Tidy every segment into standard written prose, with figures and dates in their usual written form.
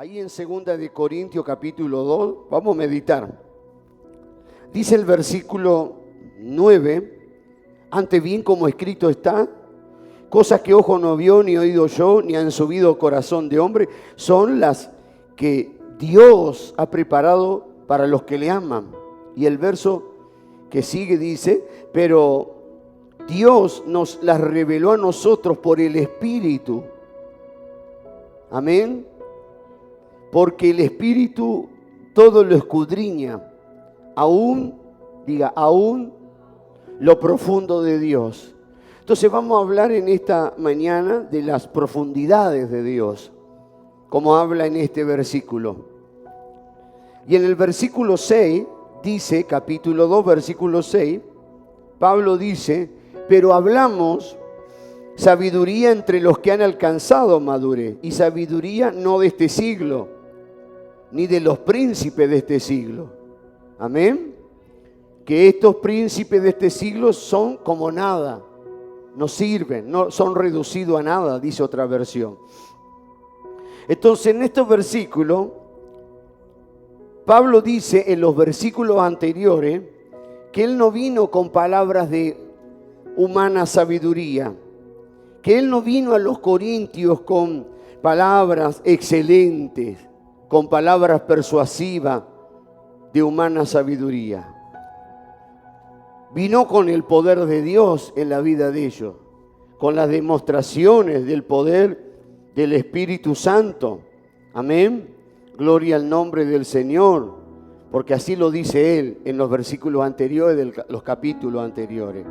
Ahí en 2 Corintios capítulo 2, vamos a meditar. Dice el versículo 9, ante bien como escrito está, cosas que ojo no vio, ni oído yo, ni han subido corazón de hombre, son las que Dios ha preparado para los que le aman. Y el verso que sigue dice, pero Dios nos las reveló a nosotros por el Espíritu. Amén. Porque el Espíritu todo lo escudriña, aún lo profundo de Dios. Entonces vamos a hablar en esta mañana de las profundidades de Dios, como habla en este versículo. Y en el versículo 6 dice, capítulo 2, versículo 6, Pablo dice, pero hablamos sabiduría entre los que han alcanzado madurez, y sabiduría no de este siglo, ni de los príncipes de este siglo. Amén. Que estos príncipes de este siglo son como nada, no sirven, no son reducidos a nada, dice otra versión. Entonces en estos versículos, Pablo dice en los versículos anteriores que él no vino con palabras de humana sabiduría, que él no vino a los corintios con palabras excelentes, con palabras persuasivas de humana sabiduría. Vino con el poder de Dios en la vida de ellos, con las demostraciones del poder del Espíritu Santo. Amén. Gloria al nombre del Señor, porque así lo dice Él en los versículos anteriores de los capítulos anteriores.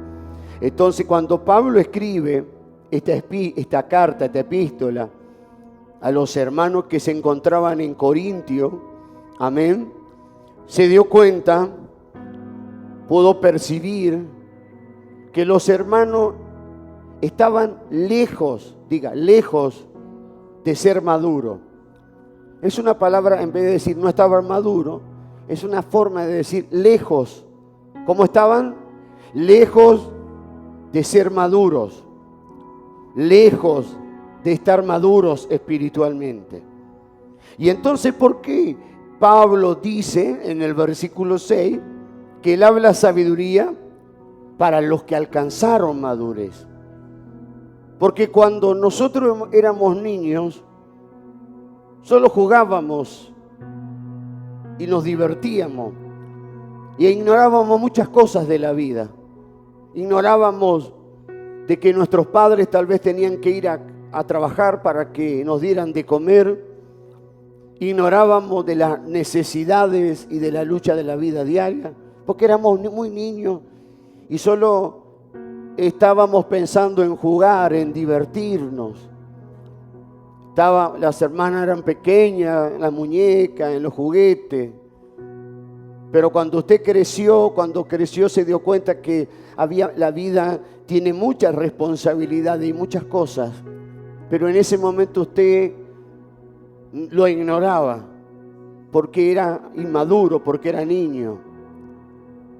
Entonces, cuando Pablo escribe esta carta, esta epístola, a los hermanos que se encontraban en Corintio, amén, se dio cuenta, pudo percibir que los hermanos estaban lejos de ser maduros. Es una palabra, en vez de decir no estaban maduros, es una forma de decir lejos. ¿Cómo estaban? Lejos de ser maduros, lejos de estar maduros espiritualmente. Y entonces, ¿por qué Pablo dice en el versículo 6 que él habla sabiduría para los que alcanzaron madurez? Porque cuando nosotros éramos niños, solo jugábamos y nos divertíamos y ignorábamos muchas cosas de la vida. Ignorábamos de que nuestros padres tal vez tenían que ir a trabajar para que nos dieran de comer. Ignorábamos de las necesidades y de la lucha de la vida diaria, porque éramos muy niños y solo estábamos pensando en jugar, en divertirnos. Las hermanas eran pequeñas, en las muñecas, en los juguetes. Pero cuando creció se dio cuenta que la vida tiene muchas responsabilidades y muchas cosas. Pero en ese momento usted lo ignoraba porque era inmaduro, porque era niño.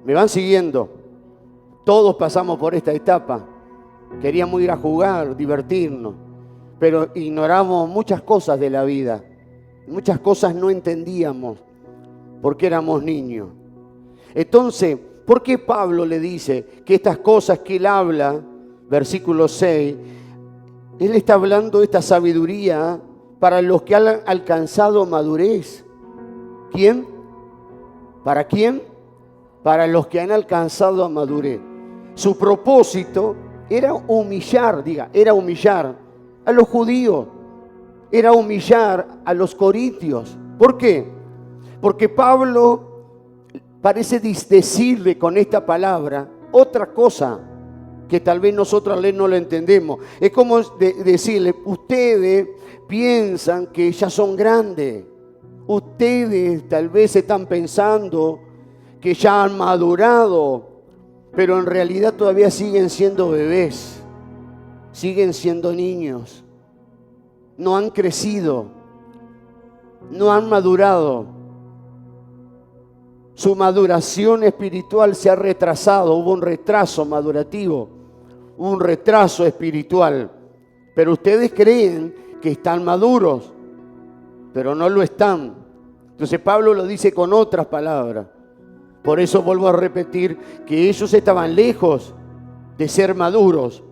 ¿Me van siguiendo? Todos pasamos por esta etapa. Queríamos ir a jugar, divertirnos, pero ignoramos muchas cosas de la vida. Muchas cosas no entendíamos porque éramos niños. Entonces, ¿por qué Pablo le dice que estas cosas que él habla, versículo 6, él está hablando de esta sabiduría para los que han alcanzado madurez? ¿Quién? ¿Para quién? Para los que han alcanzado madurez. Su propósito era humillar a los judíos, era humillar a los corintios. ¿Por qué? Porque Pablo parece decirle con esta palabra otra cosa que tal vez nosotros no lo entendemos. Es como decirle, ustedes piensan que ya son grandes. Ustedes tal vez están pensando que ya han madurado, pero en realidad todavía siguen siendo bebés, siguen siendo niños. No han crecido, no han madurado. Su maduración espiritual se ha retrasado, hubo un retraso madurativo, un retraso espiritual. Pero ustedes creen que están maduros. pero no lo están. Entonces Pablo lo dice con otras palabras. Por eso vuelvo a repetir que ellos estaban lejos de ser maduros.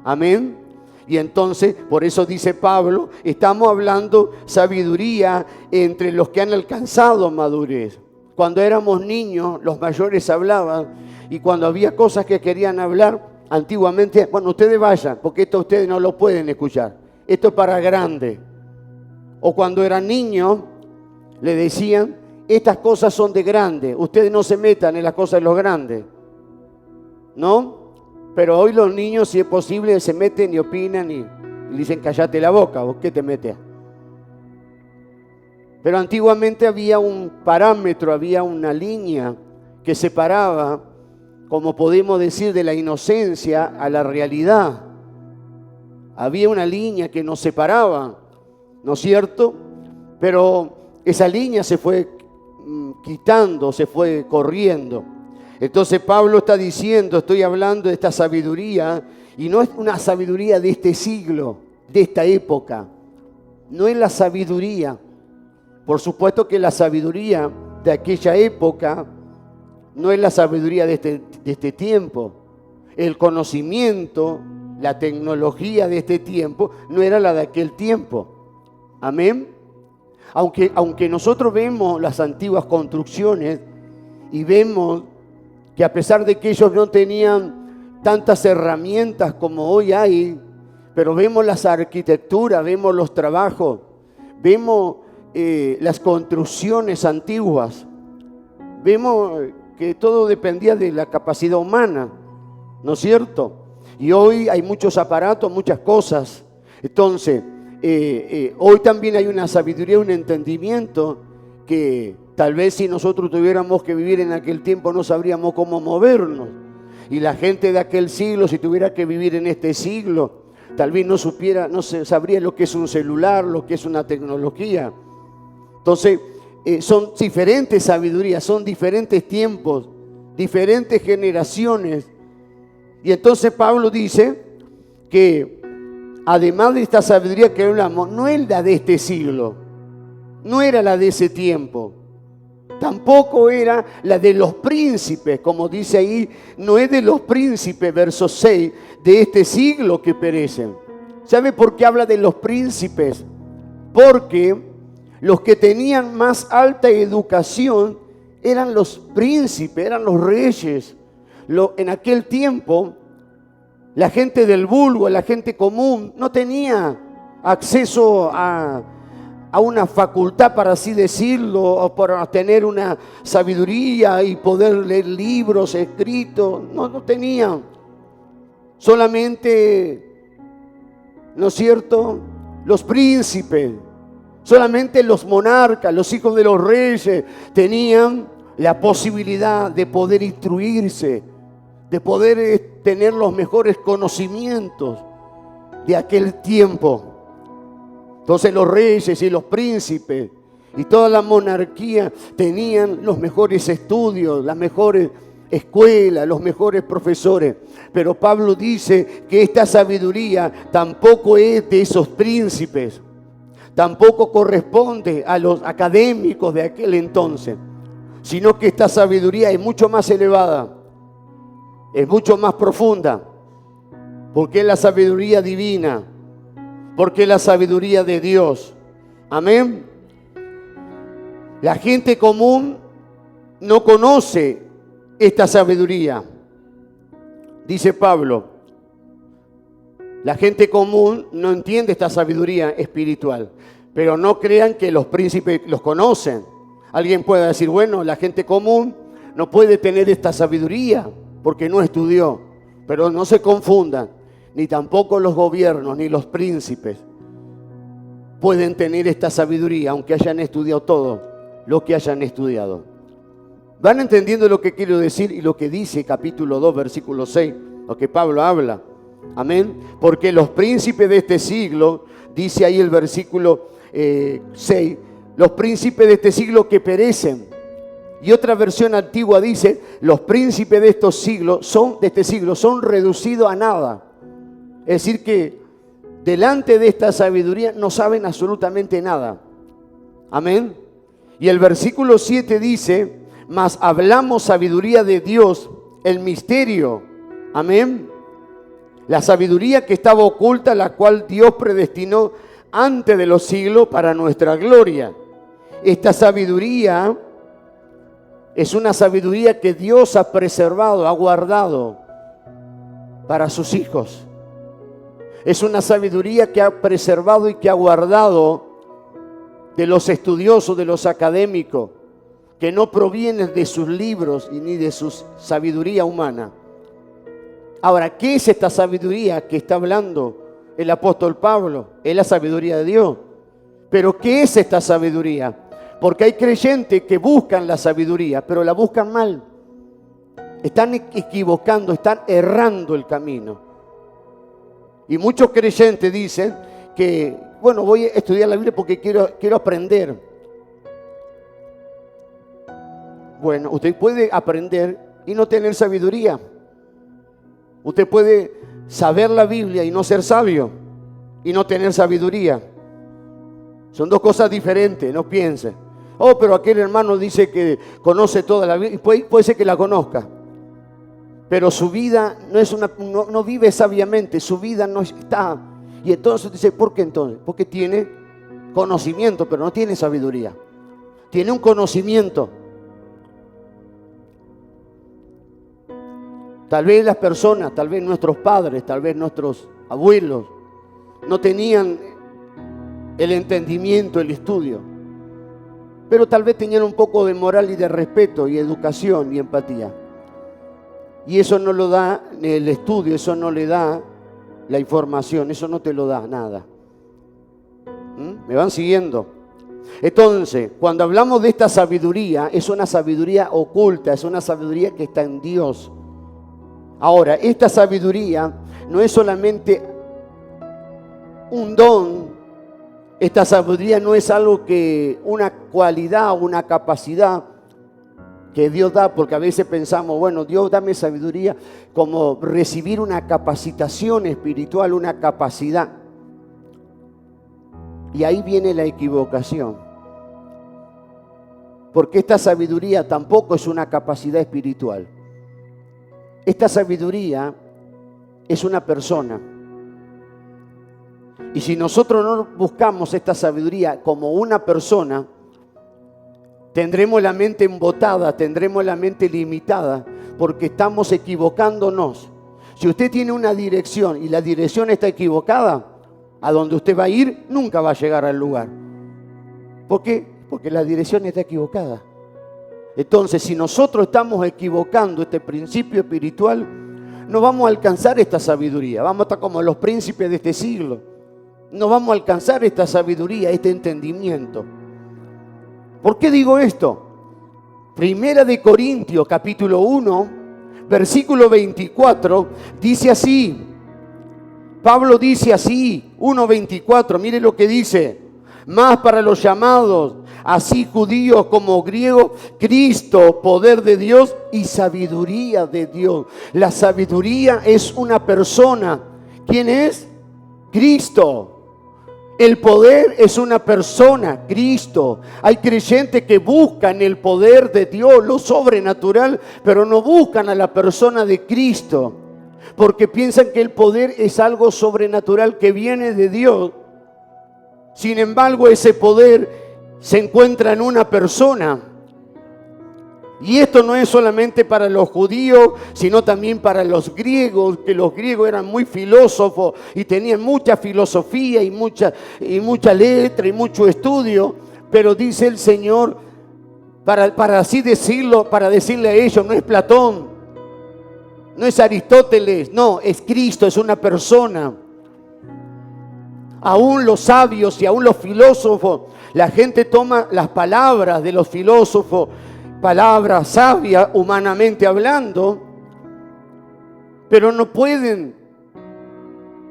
Amén. Y entonces, por eso dice Pablo, estamos hablando sabiduría entre los que han alcanzado madurez. Cuando éramos niños, los mayores hablaban, y cuando había cosas que querían hablar, antiguamente, bueno, ustedes vayan, porque esto ustedes no lo pueden escuchar. Esto es para grandes. O cuando eran niños, le decían, estas cosas son de grandes, ustedes no se metan en las cosas de los grandes. ¿No? Pero hoy los niños, si es posible, se meten y opinan y dicen, cállate la boca, ¿vos qué te metes? Pero antiguamente había un parámetro, había una línea que separaba, como podemos decir, de la inocencia a la realidad. Había una línea que nos separaba, ¿no es cierto? Pero esa línea se fue quitando, se fue corriendo. Entonces Pablo está diciendo, estoy hablando de esta sabiduría, y no es una sabiduría de este siglo, de esta época. No es la sabiduría. Por supuesto que la sabiduría de aquella época no es la sabiduría de este tiempo. El conocimiento, la tecnología de este tiempo no era la de aquel tiempo. Amén. Aunque nosotros vemos las antiguas construcciones y vemos que a pesar de que ellos no tenían tantas herramientas como hoy hay, pero vemos las arquitecturas, vemos los trabajos, vemos las construcciones antiguas, vemos que todo dependía de la capacidad humana, ¿no es cierto? Y hoy hay muchos aparatos, muchas cosas. Entonces, hoy también hay una sabiduría, un entendimiento que tal vez si nosotros tuviéramos que vivir en aquel tiempo no sabríamos cómo movernos. Y la gente de aquel siglo, si tuviera que vivir en este siglo, tal vez no sabría lo que es un celular, lo que es una tecnología. Entonces, son diferentes sabidurías, son diferentes tiempos, diferentes generaciones. Y entonces Pablo dice que además de esta sabiduría que hablamos, no es la de este siglo, no era la de ese tiempo, tampoco era la de los príncipes, como dice ahí, no es de los príncipes, verso 6, de este siglo que perecen. ¿Sabe por qué habla de los príncipes? Porque los que tenían más alta educación eran los príncipes, eran los reyes. En aquel tiempo, la gente del vulgo, la gente común, no tenía acceso a una facultad, para así decirlo, o para tener una sabiduría y poder leer libros escritos. No tenían. Solamente, ¿no es cierto?, los príncipes, solamente los monarcas, los hijos de los reyes, tenían la posibilidad de poder instruirse, de poder tener los mejores conocimientos de aquel tiempo. Entonces los reyes y los príncipes y toda la monarquía tenían los mejores estudios, las mejores escuelas, los mejores profesores. Pero Pablo dice que esta sabiduría tampoco es de esos príncipes, tampoco corresponde a los académicos de aquel entonces, sino que esta sabiduría es mucho más elevada, es mucho más profunda, porque es la sabiduría divina, porque es la sabiduría de Dios. Amén. La gente común no conoce esta sabiduría, dice Pablo. La gente común no entiende esta sabiduría espiritual, pero no crean que los príncipes los conocen. Alguien puede decir, bueno, la gente común no puede tener esta sabiduría porque no estudió, pero no se confundan, ni tampoco los gobiernos ni los príncipes pueden tener esta sabiduría, aunque hayan estudiado todo lo que hayan estudiado. ¿Van entendiendo lo que quiero decir y lo que dice capítulo 2, versículo 6, lo que Pablo habla? Amén. Porque los príncipes de este siglo, dice ahí el versículo 6, los príncipes de este siglo que perecen. Y otra versión antigua dice, los príncipes de este siglo son reducidos a nada. Es decir que delante de esta sabiduría no saben absolutamente nada. Amén. Y el versículo 7 dice, mas hablamos sabiduría de Dios, el misterio. Amén. La sabiduría que estaba oculta, la cual Dios predestinó antes de los siglos para nuestra gloria. Esta sabiduría es una sabiduría que Dios ha preservado, ha guardado para sus hijos. Es una sabiduría que ha preservado y que ha guardado de los estudiosos, de los académicos, que no proviene de sus libros y ni de su sabiduría humana. Ahora, ¿qué es esta sabiduría que está hablando el apóstol Pablo? Es la sabiduría de Dios. Pero ¿qué es esta sabiduría? Porque hay creyentes que buscan la sabiduría, pero la buscan mal. Están equivocando, están errando el camino. Y muchos creyentes dicen que, bueno, voy a estudiar la Biblia porque quiero aprender. Bueno, usted puede aprender y no tener sabiduría. Usted puede saber la Biblia y no ser sabio y no tener sabiduría. Son dos cosas diferentes, no piense. Oh, pero aquel hermano dice que conoce toda la Biblia. Puede ser que la conozca, pero su vida no vive sabiamente, su vida no está. Y entonces dice, ¿por qué entonces? Porque tiene conocimiento, pero no tiene sabiduría. Tiene un conocimiento. Tal vez las personas, tal vez nuestros padres, tal vez nuestros abuelos no tenían el entendimiento, el estudio, pero tal vez tenían un poco de moral y de respeto y educación y empatía. Y eso no lo da el estudio, eso no le da la información, eso no te lo da nada. ¿Me van siguiendo? Entonces, cuando hablamos de esta sabiduría, es una sabiduría oculta, es una sabiduría que está en Dios. Ahora, esta sabiduría no es solamente un don, esta sabiduría no es algo que, una cualidad, una capacidad que Dios da, porque a veces pensamos, bueno, Dios dame sabiduría como recibir una capacitación espiritual, una capacidad. Y ahí viene la equivocación. Porque esta sabiduría tampoco es una capacidad espiritual. Esta sabiduría es una persona. Y si nosotros no buscamos esta sabiduría como una persona, tendremos la mente embotada, tendremos la mente limitada, porque estamos equivocándonos. Si usted tiene una dirección y la dirección está equivocada, a donde usted va a ir, nunca va a llegar al lugar. ¿Por qué? Porque la dirección está equivocada. Entonces, si nosotros estamos equivocando este principio espiritual, no vamos a alcanzar esta sabiduría. Vamos a estar como los príncipes de este siglo. No vamos a alcanzar esta sabiduría, este entendimiento. ¿Por qué digo esto? Primera de Corintios, capítulo 1, versículo 24, dice así. Pablo dice así, 1:24, mire lo que dice. Más para los llamados, así judíos como griegos, Cristo, poder de Dios y sabiduría de Dios. La sabiduría es una persona. ¿Quién es? Cristo. El poder es una persona, Cristo. Hay creyentes que buscan el poder de Dios, lo sobrenatural, pero no buscan a la persona de Cristo, porque piensan que el poder es algo sobrenatural que viene de Dios. Sin embargo, ese poder se encuentra en una persona. Y esto no es solamente para los judíos, sino también para los griegos, que los griegos eran muy filósofos y tenían mucha filosofía y mucha letra y mucho estudio. Pero dice el Señor, para así decirlo, para decirle a ellos, no es Platón, no es Aristóteles, no, es Cristo, es una persona. Aún los sabios y aún los filósofos, la gente toma las palabras de los filósofos, palabras sabias humanamente hablando, pero no pueden.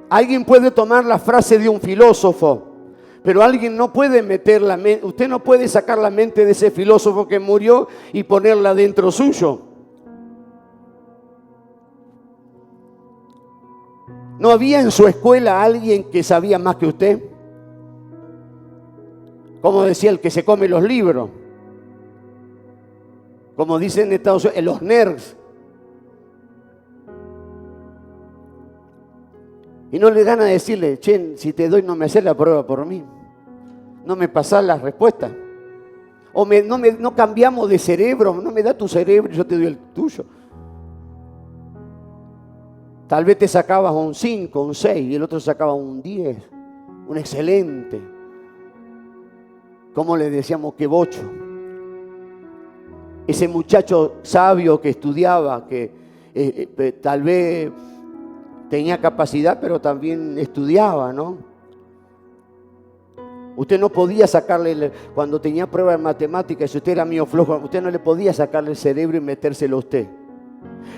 Alguien puede tomar la frase de un filósofo, pero alguien no puede meter la mente, usted no puede sacar la mente de ese filósofo que murió y ponerla dentro suyo. ¿No había en su escuela alguien que sabía más que usted? Como decía el que se come los libros. Como dicen en Estados Unidos, los nerds. Y no le dan a decirle, che, si te doy no me haces la prueba por mí. No me pasás las respuestas. O no cambiamos de cerebro, no me da tu cerebro, yo te doy el tuyo. Tal vez te sacabas un 5, un 6 y el otro sacaba un 10, un excelente. Como le decíamos, que bocho. Ese muchacho sabio que estudiaba, que tal vez tenía capacidad, pero también estudiaba, ¿no? Usted no podía sacarle, cuando tenía prueba de matemáticas, si usted era mío flojo, usted no le podía sacarle el cerebro y metérselo a usted.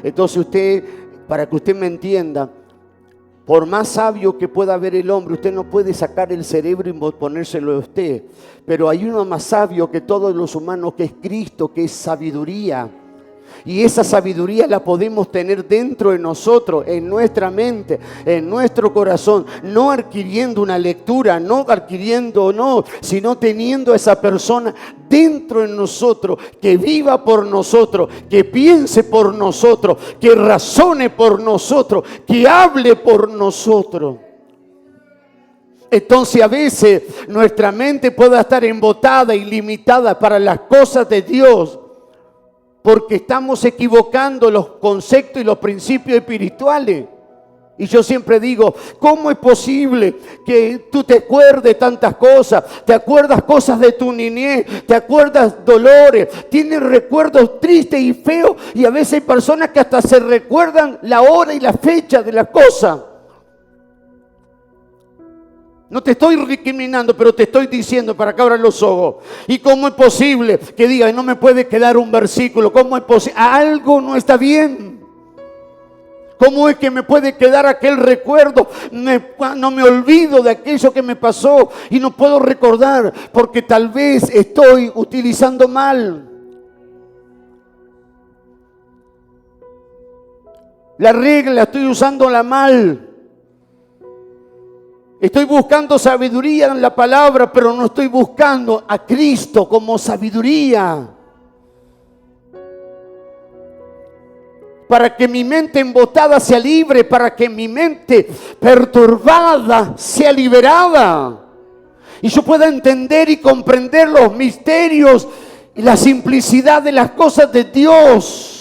Entonces usted, para que usted me entienda, por más sabio que pueda ver el hombre, usted no puede sacar el cerebro y ponérselo a usted. Pero hay uno más sabio que todos los humanos, que es Cristo, que es sabiduría. Y esa sabiduría la podemos tener dentro de nosotros, en nuestra mente, en nuestro corazón, no adquiriendo una lectura, sino teniendo a esa persona dentro de nosotros, que viva por nosotros, que piense por nosotros, que razone por nosotros, que hable por nosotros. Entonces a veces nuestra mente puede estar embotada y limitada para las cosas de Dios, porque estamos equivocando los conceptos y los principios espirituales. Y yo siempre digo, ¿cómo es posible que tú te acuerdes tantas cosas? Te acuerdas cosas de tu niñez, te acuerdas dolores, tienes recuerdos tristes y feos, y a veces hay personas que hasta se recuerdan la hora y la fecha de la cosa. No te estoy recriminando, pero te estoy diciendo para que abras los ojos. ¿Y cómo es posible que diga, no me puede quedar un versículo? ¿Cómo es posible? Algo no está bien. ¿Cómo es que me puede quedar aquel recuerdo? No me olvido de aquello que me pasó y no puedo recordar porque tal vez estoy utilizando mal la regla, estoy usándola mal. Estoy buscando sabiduría en la palabra, pero no estoy buscando a Cristo como sabiduría. Para que mi mente embotada sea libre, para que mi mente perturbada sea liberada. Y yo pueda entender y comprender los misterios y la simplicidad de las cosas de Dios.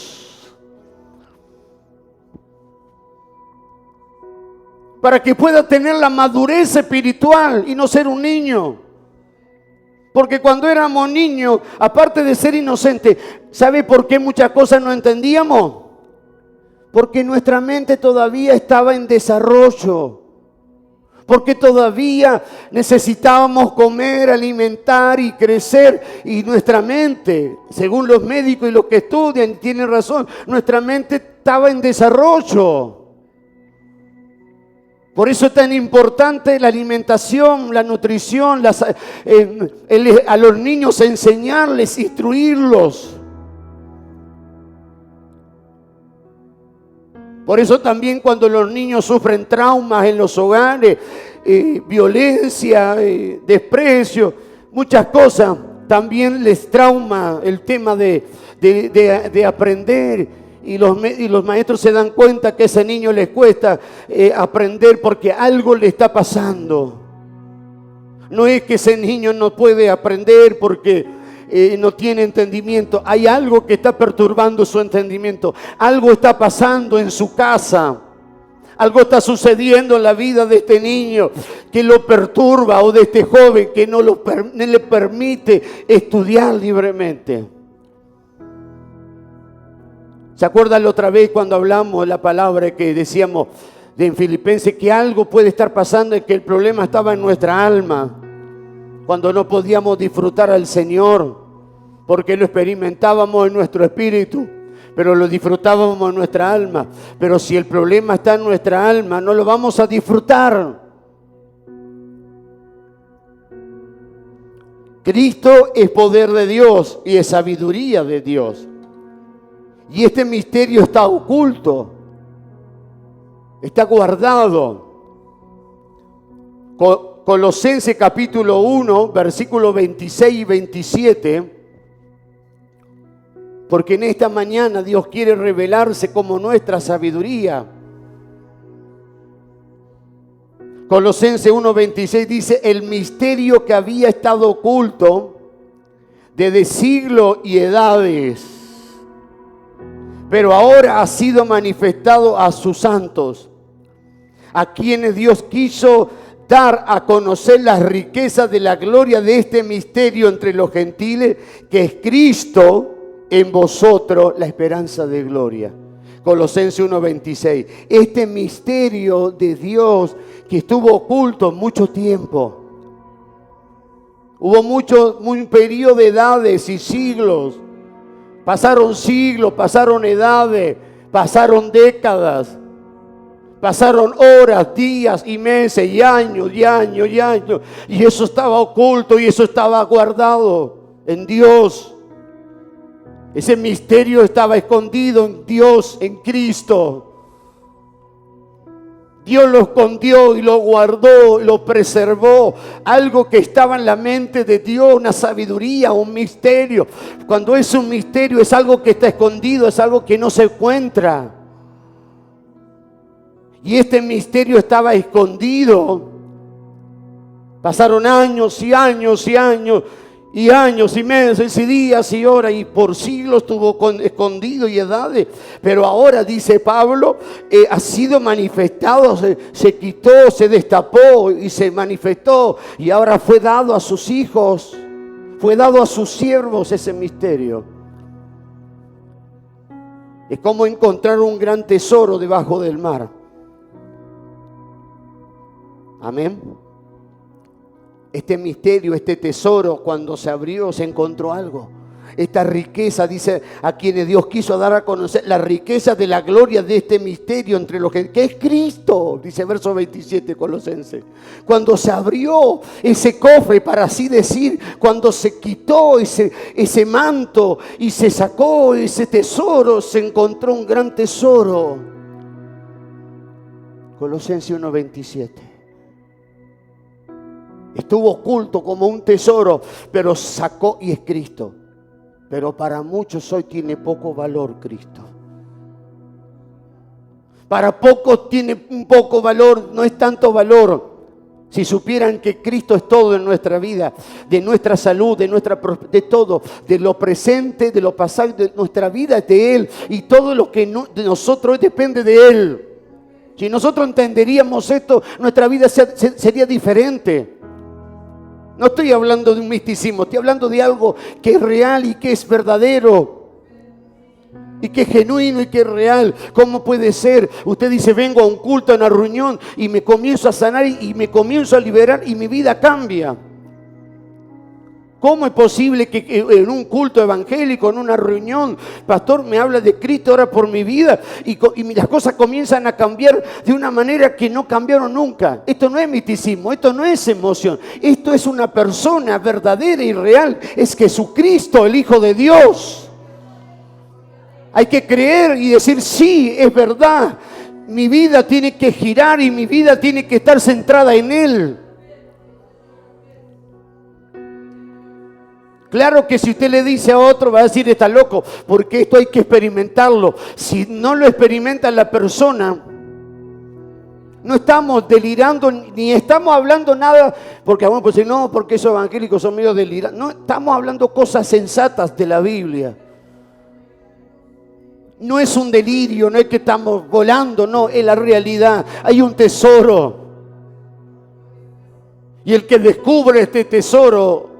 Para que pueda tener la madurez espiritual y no ser un niño. Porque cuando éramos niños, aparte de ser inocentes, ¿sabe por qué muchas cosas no entendíamos? Porque nuestra mente todavía estaba en desarrollo. Porque todavía necesitábamos comer, alimentar y crecer. Y nuestra mente, según los médicos y los que estudian, tienen razón, nuestra mente estaba en desarrollo. Por eso es tan importante la alimentación, la nutrición, a los niños enseñarles, instruirlos. Por eso también cuando los niños sufren traumas en los hogares, violencia, desprecio, muchas cosas, también les trauma el tema de aprender. Y los maestros se dan cuenta que a ese niño les cuesta aprender porque algo le está pasando. No es que ese niño no puede aprender porque no tiene entendimiento. Hay algo que está perturbando su entendimiento. Algo está pasando en su casa. Algo está sucediendo en la vida de este niño que lo perturba, o de este joven que no le permite estudiar libremente. ¿Se acuerdan la otra vez cuando hablamos de la palabra que decíamos en Filipenses que algo puede estar pasando y que el problema estaba en nuestra alma? Cuando no podíamos disfrutar al Señor porque lo experimentábamos en nuestro espíritu, pero lo disfrutábamos en nuestra alma. Pero si el problema está en nuestra alma, no lo vamos a disfrutar. Cristo es poder de Dios y es sabiduría de Dios. Y este misterio está oculto, está guardado. Colosenses capítulo 1, versículos 26 y 27. Porque en esta mañana Dios quiere revelarse como nuestra sabiduría. Colosenses 1:26 dice: el misterio que había estado oculto desde siglos y edades, pero ahora ha sido manifestado a sus santos, a quienes Dios quiso dar a conocer las riquezas de la gloria de este misterio entre los gentiles, que es Cristo en vosotros, la esperanza de gloria. Colosenses 1:26. Este misterio de Dios que estuvo oculto mucho tiempo. Hubo un periodo de edades y siglos. Pasaron siglos, pasaron edades, pasaron décadas. Pasaron horas, días y meses y años y años y años. Y eso estaba oculto y eso estaba guardado en Dios. Ese misterio estaba escondido en Dios, en Cristo. Dios lo escondió y lo guardó, lo preservó. Algo que estaba en la mente de Dios, una sabiduría, un misterio. Cuando es un misterio es algo que está escondido, es algo que no se encuentra. Y este misterio estaba escondido. Pasaron años y años y años y años y meses y días y horas, y por siglos estuvo escondido y edades. Pero ahora, dice Pablo, ha sido manifestado, se quitó, se destapó y se manifestó, y ahora fue dado a sus hijos, fue dado a sus siervos ese misterio. Es como encontrar un gran tesoro debajo del mar. Amén. Este misterio, este tesoro, cuando se abrió, se encontró algo. Esta riqueza, dice, a quienes Dios quiso dar a conocer la riqueza de la gloria de este misterio entre los que es Cristo, dice verso 27 Colosenses. Cuando se abrió ese cofre, para así decir, cuando se quitó ese manto y se sacó ese tesoro, se encontró un gran tesoro. Colosenses 1:27. Estuvo oculto como un tesoro, pero sacó, y es Cristo. Pero para muchos hoy tiene poco valor Cristo. Para pocos tiene un poco valor, no es tanto valor. Si supieran que Cristo es todo en nuestra vida, de nuestra salud, de todo, de lo presente, de lo pasado, de nuestra vida es de Él. Y todo lo que de nosotros depende de Él. Si nosotros entenderíamos esto, nuestra vida sería diferente. No estoy hablando de un misticismo, estoy hablando de algo que es real y que es verdadero. Y que es genuino y que es real. ¿Cómo puede ser? Usted dice, vengo a un culto, a una reunión, y me comienzo a sanar y me comienzo a liberar y mi vida cambia. ¿Cómo es posible que en un culto evangélico, en una reunión, pastor me habla de Cristo, ora por mi vida, y las cosas comienzan a cambiar de una manera que no cambiaron nunca? Esto no es misticismo, esto no es emoción, esto es una persona verdadera y real, es Jesucristo, el Hijo de Dios. Hay que creer y decir, sí, es verdad, mi vida tiene que girar y mi vida tiene que estar centrada en Él. Claro que si usted le dice a otro, va a decir, está loco, porque esto hay que experimentarlo. Si no lo experimenta la persona, no estamos delirando, ni estamos hablando nada, porque vamos a decir, no, porque esos evangélicos son medio delirantes. No, estamos hablando cosas sensatas de la Biblia. No es un delirio, no es que estamos volando, no, es la realidad. Hay un tesoro. Y el que descubre este tesoro,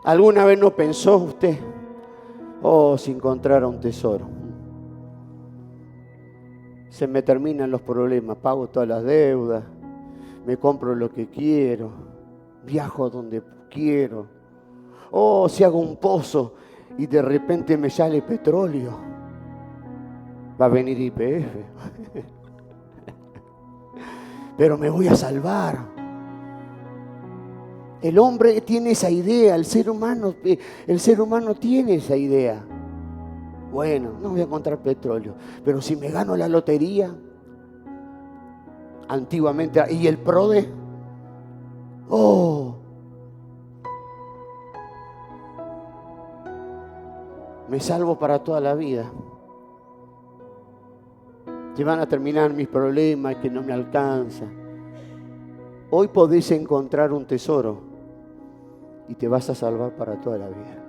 ¿alguna vez no pensó usted? Oh, si encontrara un tesoro. Se me terminan los problemas, pago todas las deudas, me compro lo que quiero, viajo donde quiero. Oh, si hago un pozo y de repente me sale petróleo, va a venir YPF. Pero me voy a salvar. El hombre tiene esa idea, el ser humano tiene esa idea. Bueno, no voy a encontrar petróleo, pero si me gano la lotería, Antiguamente, y el PRODE, oh, me salvo para toda la vida. Se van a terminar mis problemas, que no me alcanza. Hoy podés encontrar un tesoro y te vas a salvar para toda la vida.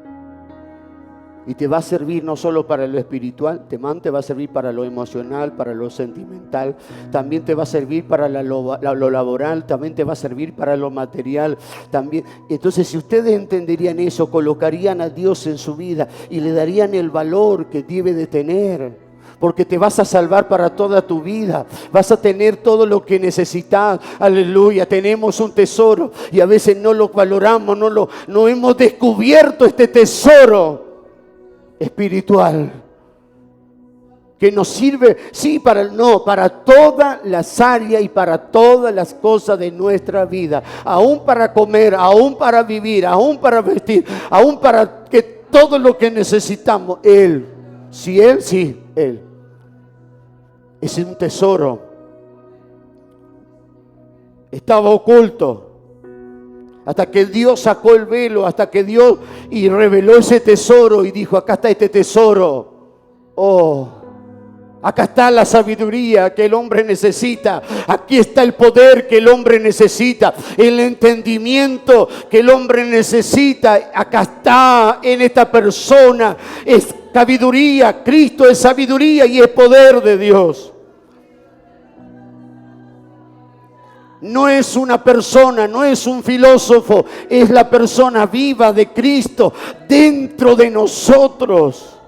Y te va a servir no solo para lo espiritual, te va a servir para lo emocional, para lo sentimental, también te va a servir para lo laboral, también te va a servir para lo material. También. Entonces, si ustedes entenderían eso, colocarían a Dios en su vida y le darían el valor que debe de tener. Porque te vas a salvar para toda tu vida. Vas a tener todo lo que necesitas. Aleluya. Tenemos un tesoro y a veces no lo valoramos, no hemos descubierto este tesoro espiritual que nos sirve, sí, para todas las áreas y para todas las cosas de nuestra vida, aún para comer, aún para vivir, aún para vestir, aún para que todo lo que necesitamos, Él, Él es un tesoro. Estaba oculto hasta que Dios sacó el velo, hasta que Dios y reveló ese tesoro y dijo: acá está este tesoro. Oh, acá está la sabiduría que el hombre necesita. Aquí está el poder que el hombre necesita. El entendimiento que el hombre necesita. Acá está en esta persona. Es sabiduría. Cristo es sabiduría y es poder de Dios. No es una persona, no es un filósofo, es la persona viva de Cristo dentro de nosotros.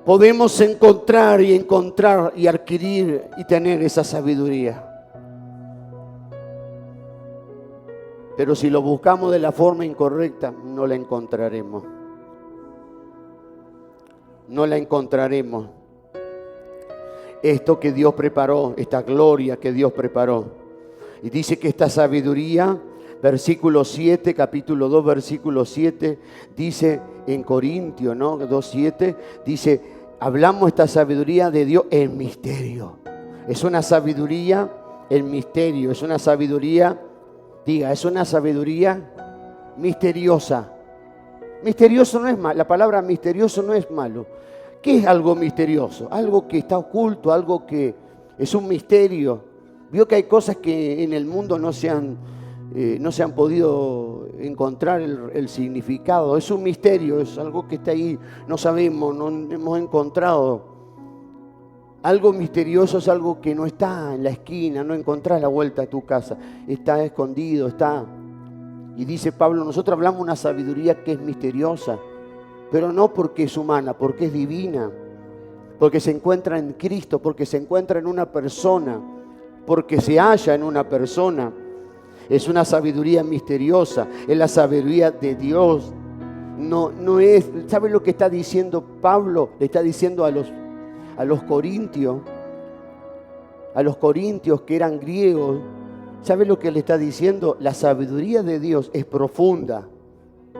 Podemos encontrar y adquirir y tener esa sabiduría. Pero si lo buscamos de la forma incorrecta, no la encontraremos. No la encontraremos. Esto que Dios preparó, esta gloria que Dios preparó. Y dice que esta sabiduría, versículo 7, capítulo 2, versículo 7, dice en Corintios, ¿no? 2:7, dice, hablamos esta sabiduría de Dios en misterio. Es una sabiduría en misterio, es una sabiduría, es una sabiduría misteriosa. Misterioso no es malo, la palabra misterioso no es malo. ¿Qué es algo misterioso? Algo que está oculto, algo que es un misterio. Vio que hay cosas que en el mundo no se han podido encontrar el significado. Es un misterio, es algo que está ahí, no sabemos, no hemos encontrado. Algo misterioso es algo que no está en la esquina, no encontrás la vuelta a tu casa. Está escondido, está. Y dice Pablo, nosotros hablamos una sabiduría que es misteriosa. Pero no porque es humana, porque es divina, porque se encuentra en Cristo, porque se encuentra en una persona, porque se halla en una persona. Es una sabiduría misteriosa, es la sabiduría de Dios. No es, ¿sabe lo que está diciendo Pablo? Le está diciendo a los corintios que eran griegos. ¿Sabe lo que le está diciendo? La sabiduría de Dios es profunda.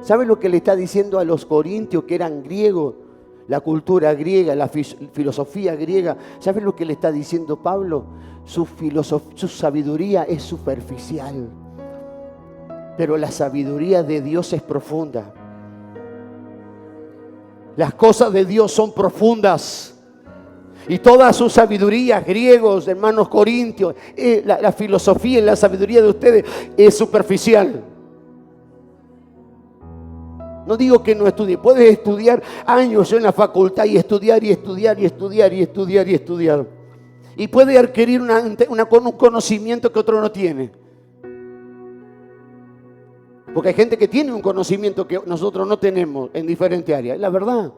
¿Sabe lo que le está diciendo a los corintios que eran griegos? La cultura griega, la filosofía griega. ¿Sabe lo que le está diciendo Pablo? Su sabiduría es superficial. Pero la sabiduría de Dios es profunda. Las cosas de Dios son profundas. Y toda su sabiduría, griegos, hermanos corintios, la filosofía y la sabiduría de ustedes es superficial. No digo que no estudie, puedes estudiar años en la facultad y estudiar y estudiar y estudiar y estudiar y estudiar. Y puede adquirir un conocimiento que otro no tiene. Porque hay gente que tiene un conocimiento que nosotros no tenemos en diferentes áreas, es la verdad.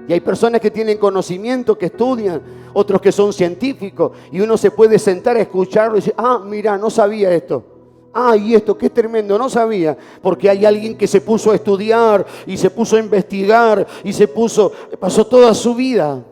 Y hay personas que tienen conocimiento, que estudian, otros que son científicos, y uno se puede sentar a escucharlo y decir, mira, no sabía esto. Y esto, qué tremendo, no sabía. Porque hay alguien que se puso a estudiar y se puso a investigar y pasó toda su vida.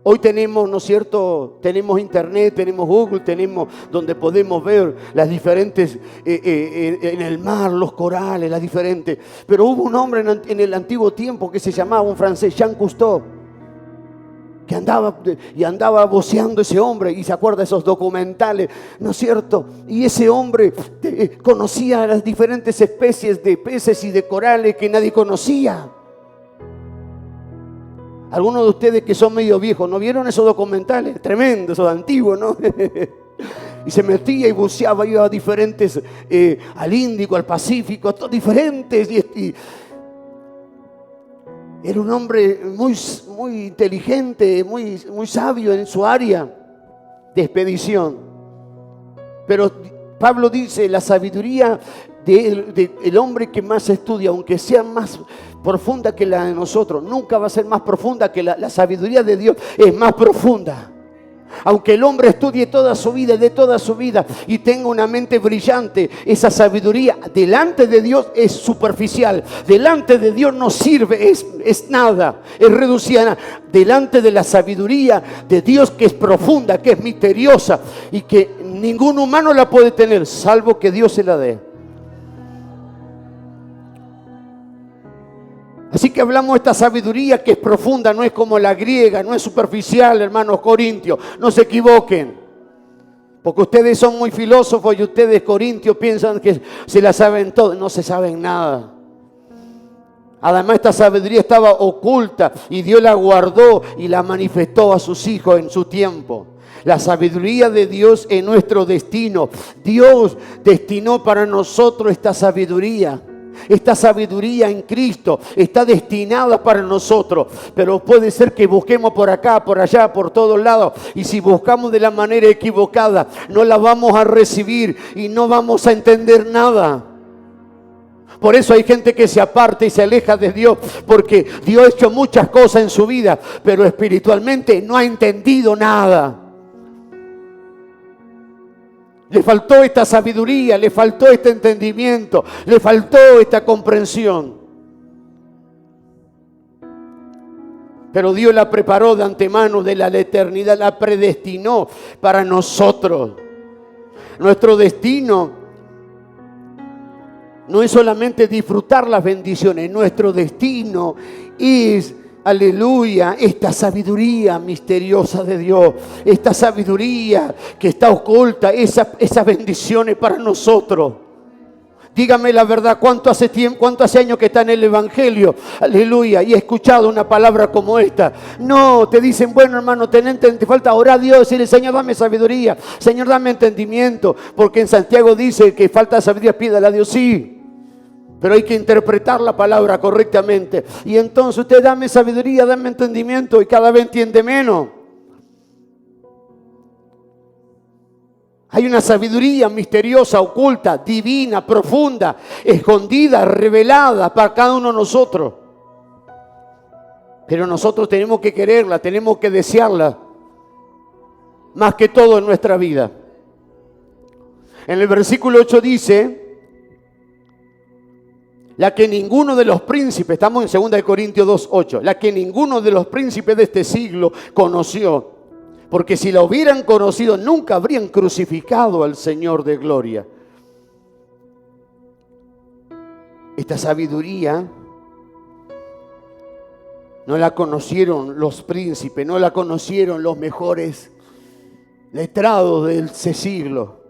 Hoy tenemos, ¿no es cierto? Tenemos internet, tenemos Google, tenemos donde podemos ver las diferentes, en el mar, los corales, las diferentes. Pero hubo un hombre en el antiguo tiempo que se llamaba, un francés, Jean Cousteau, que andaba voceando ese hombre, y se acuerda de esos documentales, ¿no es cierto? Y ese hombre conocía las diferentes especies de peces y de corales que nadie conocía. Algunos de ustedes que son medio viejos, ¿no vieron esos documentales? Tremendos, esos antiguos, ¿no? Y se metía y buceaba, iba a diferentes, al Índico, al Pacífico, a todos diferentes. Y era un hombre muy inteligente, muy sabio en su área de expedición. Pero Pablo dice, la sabiduría del hombre que más estudia, aunque sea más profunda que la de nosotros, nunca va a ser más profunda que la sabiduría de Dios, es más profunda. Aunque el hombre estudie toda su vida, de toda su vida, y tenga una mente brillante, esa sabiduría delante de Dios es superficial. Delante de Dios no sirve, es nada, es reducida a nada. Delante de la sabiduría de Dios, que es profunda, que es misteriosa y que ningún humano la puede tener, salvo que Dios se la dé. Así que hablamos de esta sabiduría que es profunda, no es como la griega, no es superficial, hermanos corintios, no se equivoquen. Porque ustedes son muy filósofos y ustedes corintios piensan que se la saben todo, no se saben nada. Además, esta sabiduría estaba oculta y Dios la guardó y la manifestó a sus hijos en su tiempo. La sabiduría de Dios es nuestro destino. Dios destinó para nosotros esta sabiduría. Esta sabiduría en Cristo está destinada para nosotros, pero puede ser que busquemos por acá, por allá, por todos lados, y si buscamos de la manera equivocada, no la vamos a recibir y no vamos a entender nada. Por eso hay gente que se aparta y se aleja de Dios, porque Dios ha hecho muchas cosas en su vida, pero espiritualmente no ha entendido nada. Le faltó esta sabiduría, le faltó este entendimiento, le faltó esta comprensión. Pero Dios la preparó de antemano, de la eternidad, la predestinó para nosotros. Nuestro destino no es solamente disfrutar las bendiciones, nuestro destino es, aleluya, esta sabiduría misteriosa de Dios, esta sabiduría que está oculta, esas bendiciones para nosotros. Dígame la verdad, ¿cuánto hace años que está en el Evangelio? Aleluya, y he escuchado una palabra como esta. No, te dicen, bueno hermano, te falta orar a Dios, decirle, Señor, dame sabiduría, Señor, dame entendimiento, porque en Santiago dice que falta sabiduría, pídala a Dios, sí. Pero hay que interpretar la palabra correctamente. Y entonces usted dame sabiduría, dame entendimiento, y cada vez entiende menos. Hay una sabiduría misteriosa, oculta, divina, profunda, escondida, revelada para cada uno de nosotros. Pero nosotros tenemos que quererla, tenemos que desearla, más que todo en nuestra vida. En el versículo 8 dice, la que ninguno de los príncipes, estamos en 2 Corintios 2:8, la que ninguno de los príncipes de este siglo conoció, porque si la hubieran conocido nunca habrían crucificado al Señor de gloria. Esta sabiduría no la conocieron los príncipes, no la conocieron los mejores letrados de ese siglo.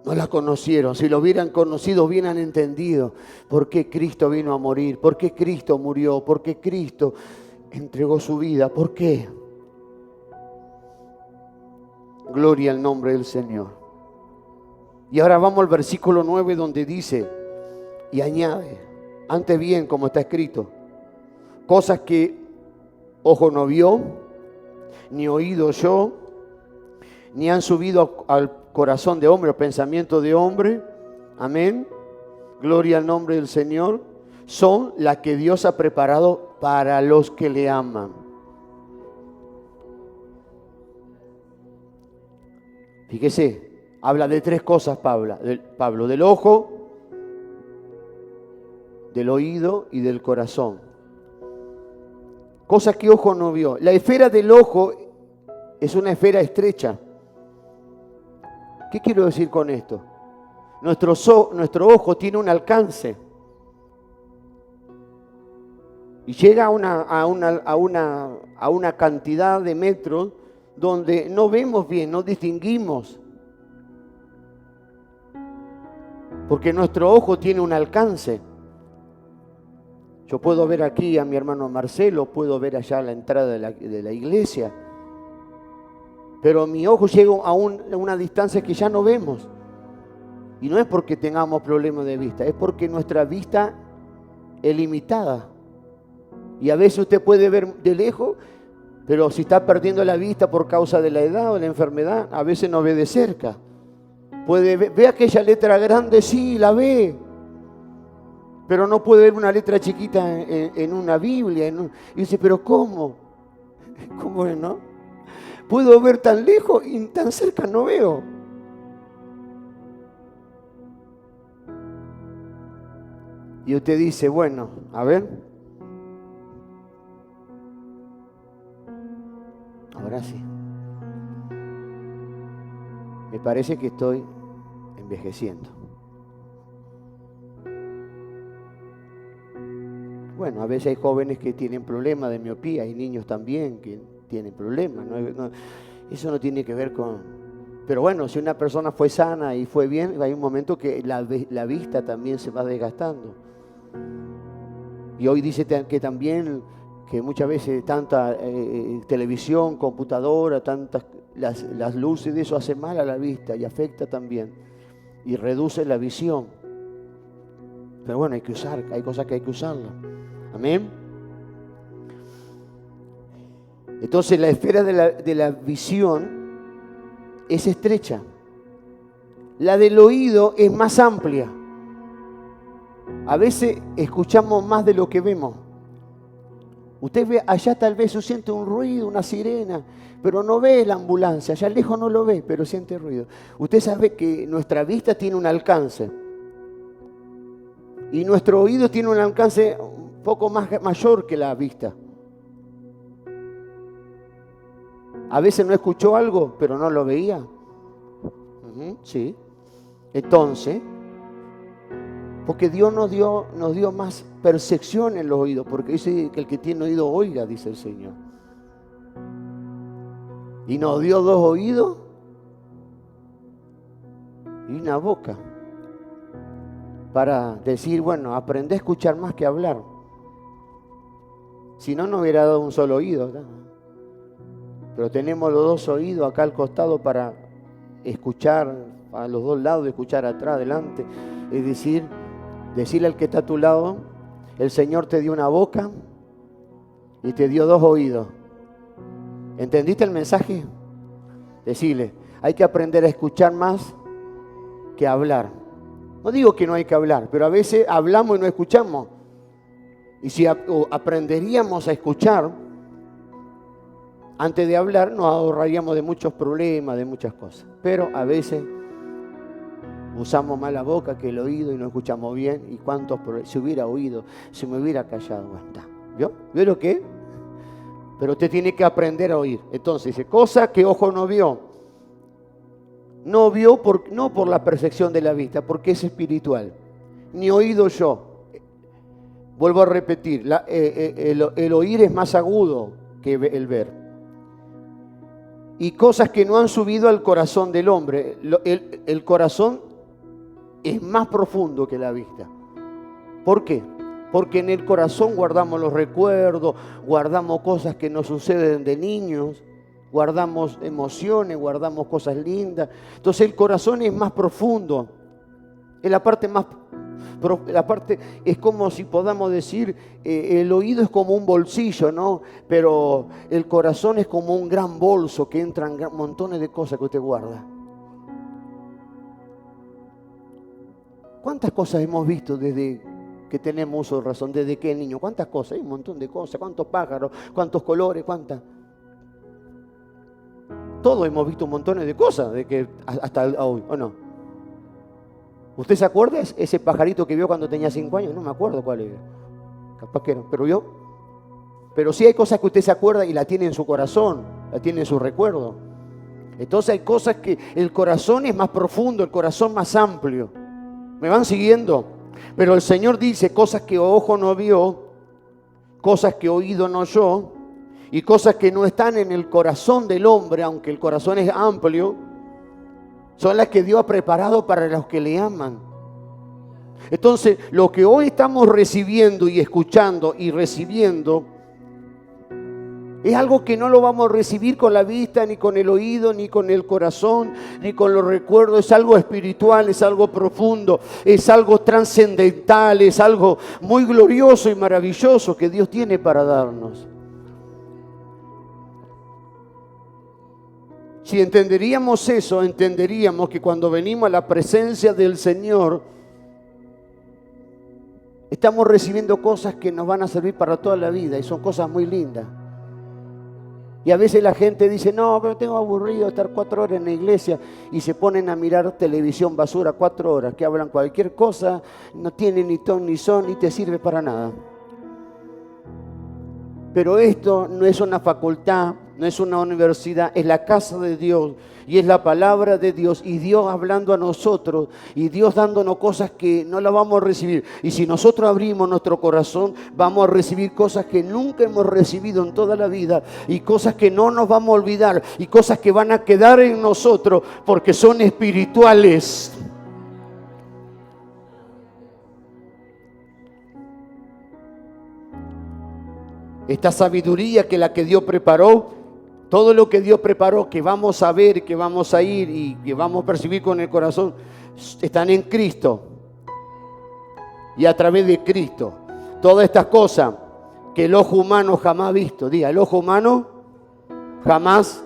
No la conocieron. Si lo hubieran conocido, hubieran entendido por qué Cristo vino a morir, por qué Cristo murió, por qué Cristo entregó su vida. ¿Por qué? Gloria al nombre del Señor. Y ahora vamos al versículo 9 donde dice y añade, antes bien, como está escrito, cosas que ojo no vio, ni oído oyó, ni han subido al corazón de hombre o pensamiento de hombre, amén, gloria al nombre del Señor, son las que Dios ha preparado para los que le aman. Fíjese, habla de tres cosas Pablo, del ojo, del oído y del corazón. Cosas que ojo no vio. La esfera del ojo es una esfera estrecha. ¿Qué quiero decir con esto? Nuestro ojo tiene un alcance y llega a una cantidad de metros donde no vemos bien, no distinguimos. Porque nuestro ojo tiene un alcance. Yo puedo ver aquí a mi hermano Marcelo, puedo ver allá a la entrada de la iglesia, pero mi ojo llega a una distancia que ya no vemos. Y no es porque tengamos problemas de vista, es porque nuestra vista es limitada. Y a veces usted puede ver de lejos, pero si está perdiendo la vista por causa de la edad o la enfermedad, a veces no ve de cerca. Ve aquella letra grande, sí, la ve, pero no puede ver una letra chiquita en una Biblia. Y dice, pero ¿cómo? ¿Cómo es, no? Puedo ver tan lejos y tan cerca no veo. Y usted dice, bueno, a ver. Ahora sí. Me parece que estoy envejeciendo. Bueno, a veces hay jóvenes que tienen problemas de miopía, hay niños también que tienen problemas. Eso no tiene que ver con... Pero bueno, si una persona fue sana y fue bien, hay un momento que la vista también se va desgastando. Y hoy dice que también, que muchas veces tanta televisión, computadora, las luces de eso hace mal a la vista y afecta también. Y reduce la visión. Pero bueno, hay cosas que hay que usarlas. Amén. Entonces la esfera de la visión es estrecha. La del oído es más amplia. A veces escuchamos más de lo que vemos. Usted ve allá, tal vez siente un ruido, una sirena, pero no ve la ambulancia. Allá lejos no lo ve, pero siente ruido. Usted sabe que nuestra vista tiene un alcance. Y nuestro oído tiene un alcance un poco mayor que la vista. A veces no escuchó algo, pero no lo veía. Sí. Entonces, porque Dios nos dio más percepción en los oídos, porque dice que el que tiene oído oiga, dice el Señor. Y nos dio 2 oídos y una boca para decir, bueno, aprende a escuchar más que hablar. Si no, no hubiera dado un solo oído, ¿no? Pero tenemos los 2 oídos acá al costado para escuchar a los 2 lados, escuchar atrás, adelante. Es decir, decirle al que está a tu lado, el Señor te dio una boca y te dio 2 oídos. ¿Entendiste el mensaje? Decirle, hay que aprender a escuchar más que hablar. No digo que no hay que hablar, pero a veces hablamos y no escuchamos. Y si aprenderíamos a escuchar, antes de hablar nos ahorraríamos de muchos problemas, de muchas cosas. Pero a veces usamos más la boca que el oído y no escuchamos bien. ¿Y cuántos problemas? Si hubiera oído, si me hubiera callado. ¿Vio? ¿Vio lo que es? Pero usted tiene que aprender a oír. Entonces dice, cosa que ojo no vio. No vio no por la percepción de la vista, porque es espiritual. Ni oído yo. Vuelvo a repetir, el oír es más agudo que el ver. Y cosas que no han subido al corazón del hombre. El corazón es más profundo que la vista. ¿Por qué? Porque en el corazón guardamos los recuerdos, guardamos cosas que nos suceden de niños, guardamos emociones, guardamos cosas lindas. Entonces el corazón es más profundo. Es la parte más... La parte es como si podamos decir, el oído es como un bolsillo, ¿no? Pero el corazón es como un gran bolso que entran montones de cosas que usted guarda. ¿Cuántas cosas hemos visto desde que tenemos uso de razón? ¿Desde qué niño? ¿Cuántas cosas? Hay un montón de cosas. ¿Cuántos pájaros? ¿Cuántos colores? ¿Cuántas? Todos hemos visto montones de cosas de que hasta hoy, ¿o no? ¿Usted se acuerda ese pajarito que vio cuando tenía 5 años? No me acuerdo cuál era. Capaz que era, pero vio. Pero sí hay cosas que usted se acuerda y la tiene en su corazón, la tiene en su recuerdo. Entonces hay cosas que el corazón es más profundo, el corazón más amplio. ¿Me van siguiendo? Pero el Señor dice cosas que ojo no vio, cosas que oído no oyó, y cosas que no están en el corazón del hombre, aunque el corazón es amplio, son las que Dios ha preparado para los que le aman. Entonces, lo que hoy estamos recibiendo y escuchando y recibiendo es algo que no lo vamos a recibir con la vista, ni con el oído, ni con el corazón, ni con los recuerdos. Es algo espiritual, es algo profundo, es algo trascendental, es algo muy glorioso y maravilloso que Dios tiene para darnos. Si entenderíamos eso, entenderíamos que cuando venimos a la presencia del Señor, estamos recibiendo cosas que nos van a servir para toda la vida y son cosas muy lindas. Y a veces la gente dice, no, pero tengo aburrido estar 4 horas en la iglesia, y se ponen a mirar televisión basura 4 horas, que hablan cualquier cosa, no tienen ni ton ni son, ni te sirve para nada. Pero esto no es una facultad, no es una universidad, es la casa de Dios y es la palabra de Dios, y Dios hablando a nosotros y Dios dándonos cosas que no las vamos a recibir. Y si nosotros abrimos nuestro corazón, vamos a recibir cosas que nunca hemos recibido en toda la vida, y cosas que no nos vamos a olvidar, y cosas que van a quedar en nosotros porque son espirituales. Esta sabiduría que la que Dios preparó, todo lo que Dios preparó, que vamos a ver, que vamos a ir y que vamos a percibir con el corazón, están en Cristo y a través de Cristo. Todas estas cosas que el ojo humano jamás ha visto. Diga, el ojo humano jamás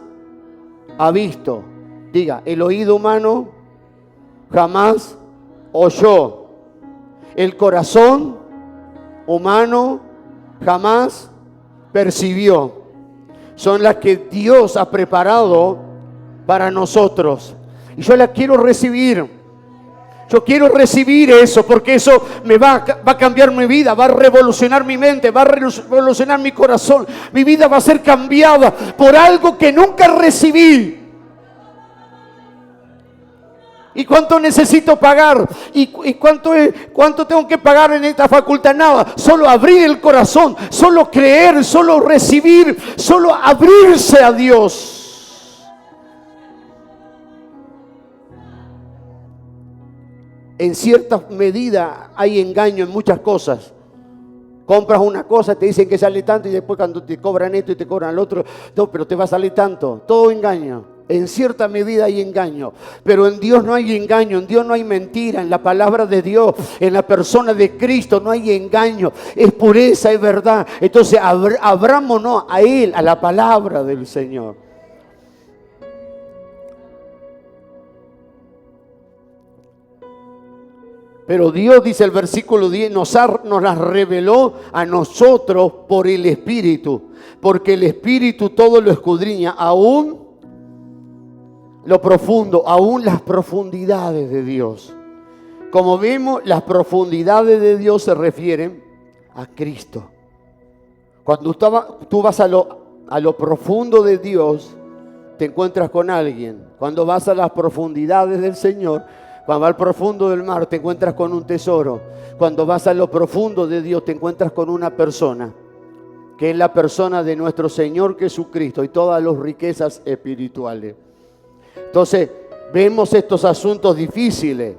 ha visto. Diga, el oído humano jamás oyó. El corazón humano jamás percibió. Son las que Dios ha preparado para nosotros. Y yo las quiero recibir. Yo quiero recibir eso, porque eso me va a cambiar mi vida, va a revolucionar mi mente, va a revolucionar mi corazón. Mi vida va a ser cambiada por algo que nunca recibí. ¿Y cuánto necesito pagar? ¿Y cuánto tengo que pagar en esta facultad? Nada, solo abrir el corazón, solo creer, solo recibir, solo abrirse a Dios. En cierta medida hay engaño en muchas cosas. Compras una cosa, te dicen que sale tanto, y después cuando te cobran esto y te cobran lo otro, no, pero te va a salir tanto. Todo engaño. En cierta medida hay engaño, pero en Dios no hay engaño, en Dios no hay mentira, en la palabra de Dios, en la persona de Cristo no hay engaño, es pureza, es verdad. Entonces abrámonos a Él, a la palabra del Señor. Pero Dios, dice el versículo 10, nos las reveló a nosotros por el Espíritu, porque el Espíritu todo lo escudriña, aún lo profundo, aún las profundidades de Dios. Como vemos, las profundidades de Dios se refieren a Cristo. Cuando tú vas a lo profundo de Dios, te encuentras con alguien. Cuando vas a las profundidades del Señor, cuando vas al profundo del mar, te encuentras con un tesoro. Cuando vas a lo profundo de Dios, te encuentras con una persona, que es la persona de nuestro Señor Jesucristo y todas las riquezas espirituales. Entonces, vemos estos asuntos difíciles.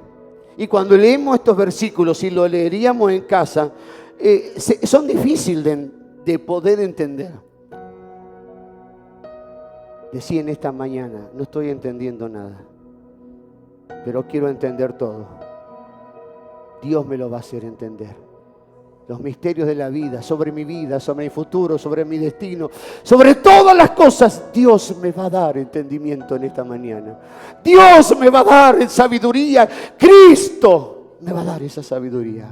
Y cuando leemos estos versículos, si lo leeríamos en casa, son difíciles de poder entender. Decía en esta mañana, no estoy entendiendo nada, pero quiero entender todo. Dios me lo va a hacer entender. Los misterios de la vida, sobre mi futuro, sobre mi destino, sobre todas las cosas, Dios me va a dar entendimiento en esta mañana. Dios me va a dar sabiduría. Cristo me va a dar esa sabiduría.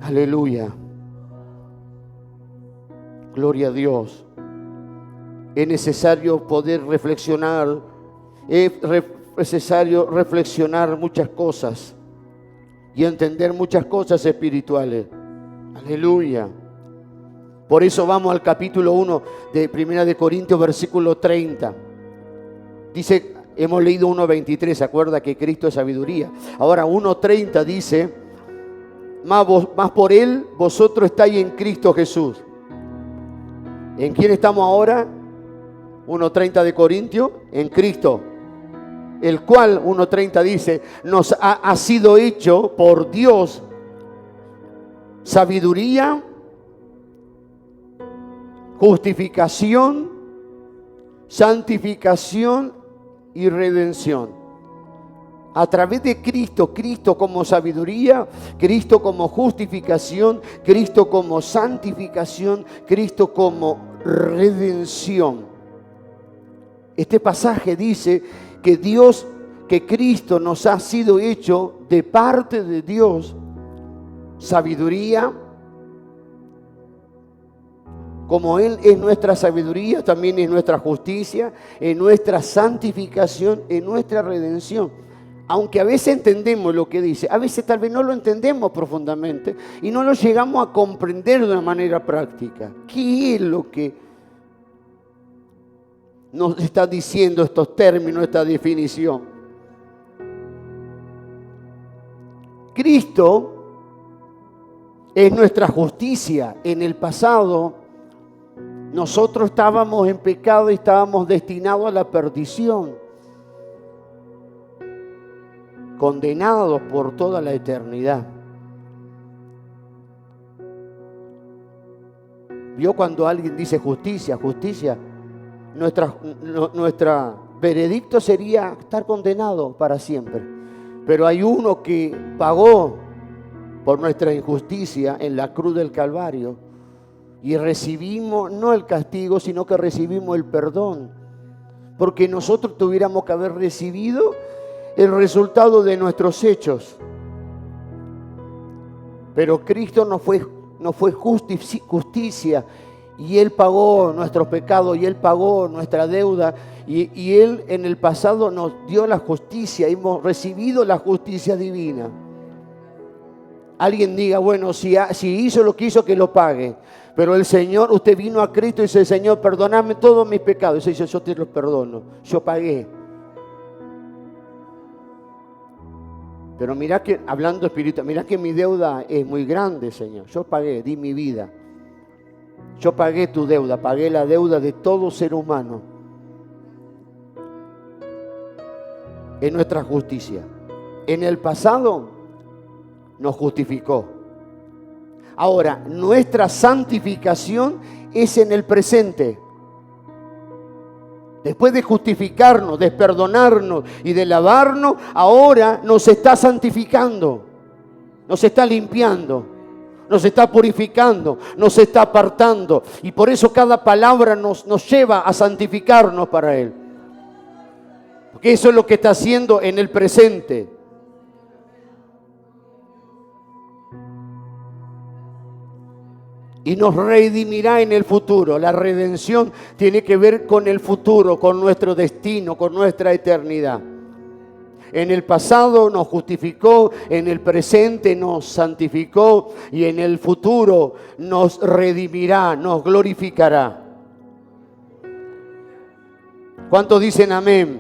Aleluya. Gloria a Dios. Es necesario poder reflexionar. Es necesario reflexionar muchas cosas y entender muchas cosas espirituales. Aleluya. Por eso vamos al capítulo 1 de Primera de Corintios, versículo 30. Dice, hemos leído 1:23, ¿se acuerda que Cristo es sabiduría? Ahora 1:30 dice, más por Él vosotros estáis en Cristo Jesús. ¿En quién estamos ahora? 1:30 de Corintios, en Cristo. El cual, 1:30 dice, nos ha sido hecho por Dios sabiduría, justificación, santificación y redención. A través de Cristo, Cristo como sabiduría, Cristo como justificación, Cristo como santificación, Cristo como redención. Este pasaje dice que Cristo nos ha sido hecho de parte de Dios sabiduría. Como Él es nuestra sabiduría, también es nuestra justicia, es nuestra santificación, es nuestra redención. Aunque a veces entendemos lo que dice, a veces tal vez no lo entendemos profundamente y no lo llegamos a comprender de una manera práctica. ¿Qué es lo que nos está diciendo estos términos, esta definición? Cristo es nuestra justicia. En el pasado nosotros estábamos en pecado y estábamos destinados a la perdición, condenados por toda la eternidad. ¿Vio cuando alguien dice justicia? Justicia, nuestra veredicto sería estar condenado para siempre. Pero hay uno que pagó por nuestra injusticia en la cruz del Calvario. Y recibimos no el castigo, sino que recibimos el perdón. Porque nosotros tuviéramos que haber recibido el resultado de nuestros hechos. Pero Cristo nos fue justicia. Y Él pagó nuestros pecados, y Él pagó nuestra deuda. Y Él en el pasado nos dio la justicia. Hemos recibido la justicia divina. Alguien diga, bueno, si hizo lo que hizo, que lo pague. Pero el Señor, usted vino a Cristo y dice, Señor, perdóname todos mis pecados. Y dice, yo te los perdono, yo pagué. Pero mira que, hablando espiritual, mira que mi deuda es muy grande, Señor. Yo pagué, di mi vida. Yo pagué tu deuda, pagué la deuda de todo ser humano. Es nuestra justicia. En el pasado nos justificó. Ahora, nuestra santificación es en el presente. Después de justificarnos, de perdonarnos y de lavarnos, ahora nos está santificando, nos está limpiando, nos está purificando, nos está apartando. Y por eso cada palabra nos lleva a santificarnos para Él. Porque eso es lo que está haciendo en el presente. Y nos redimirá en el futuro. La redención tiene que ver con el futuro, con nuestro destino, con nuestra eternidad. En el pasado nos justificó, en el presente nos santificó y en el futuro nos redimirá, nos glorificará. ¿Cuántos dicen amén?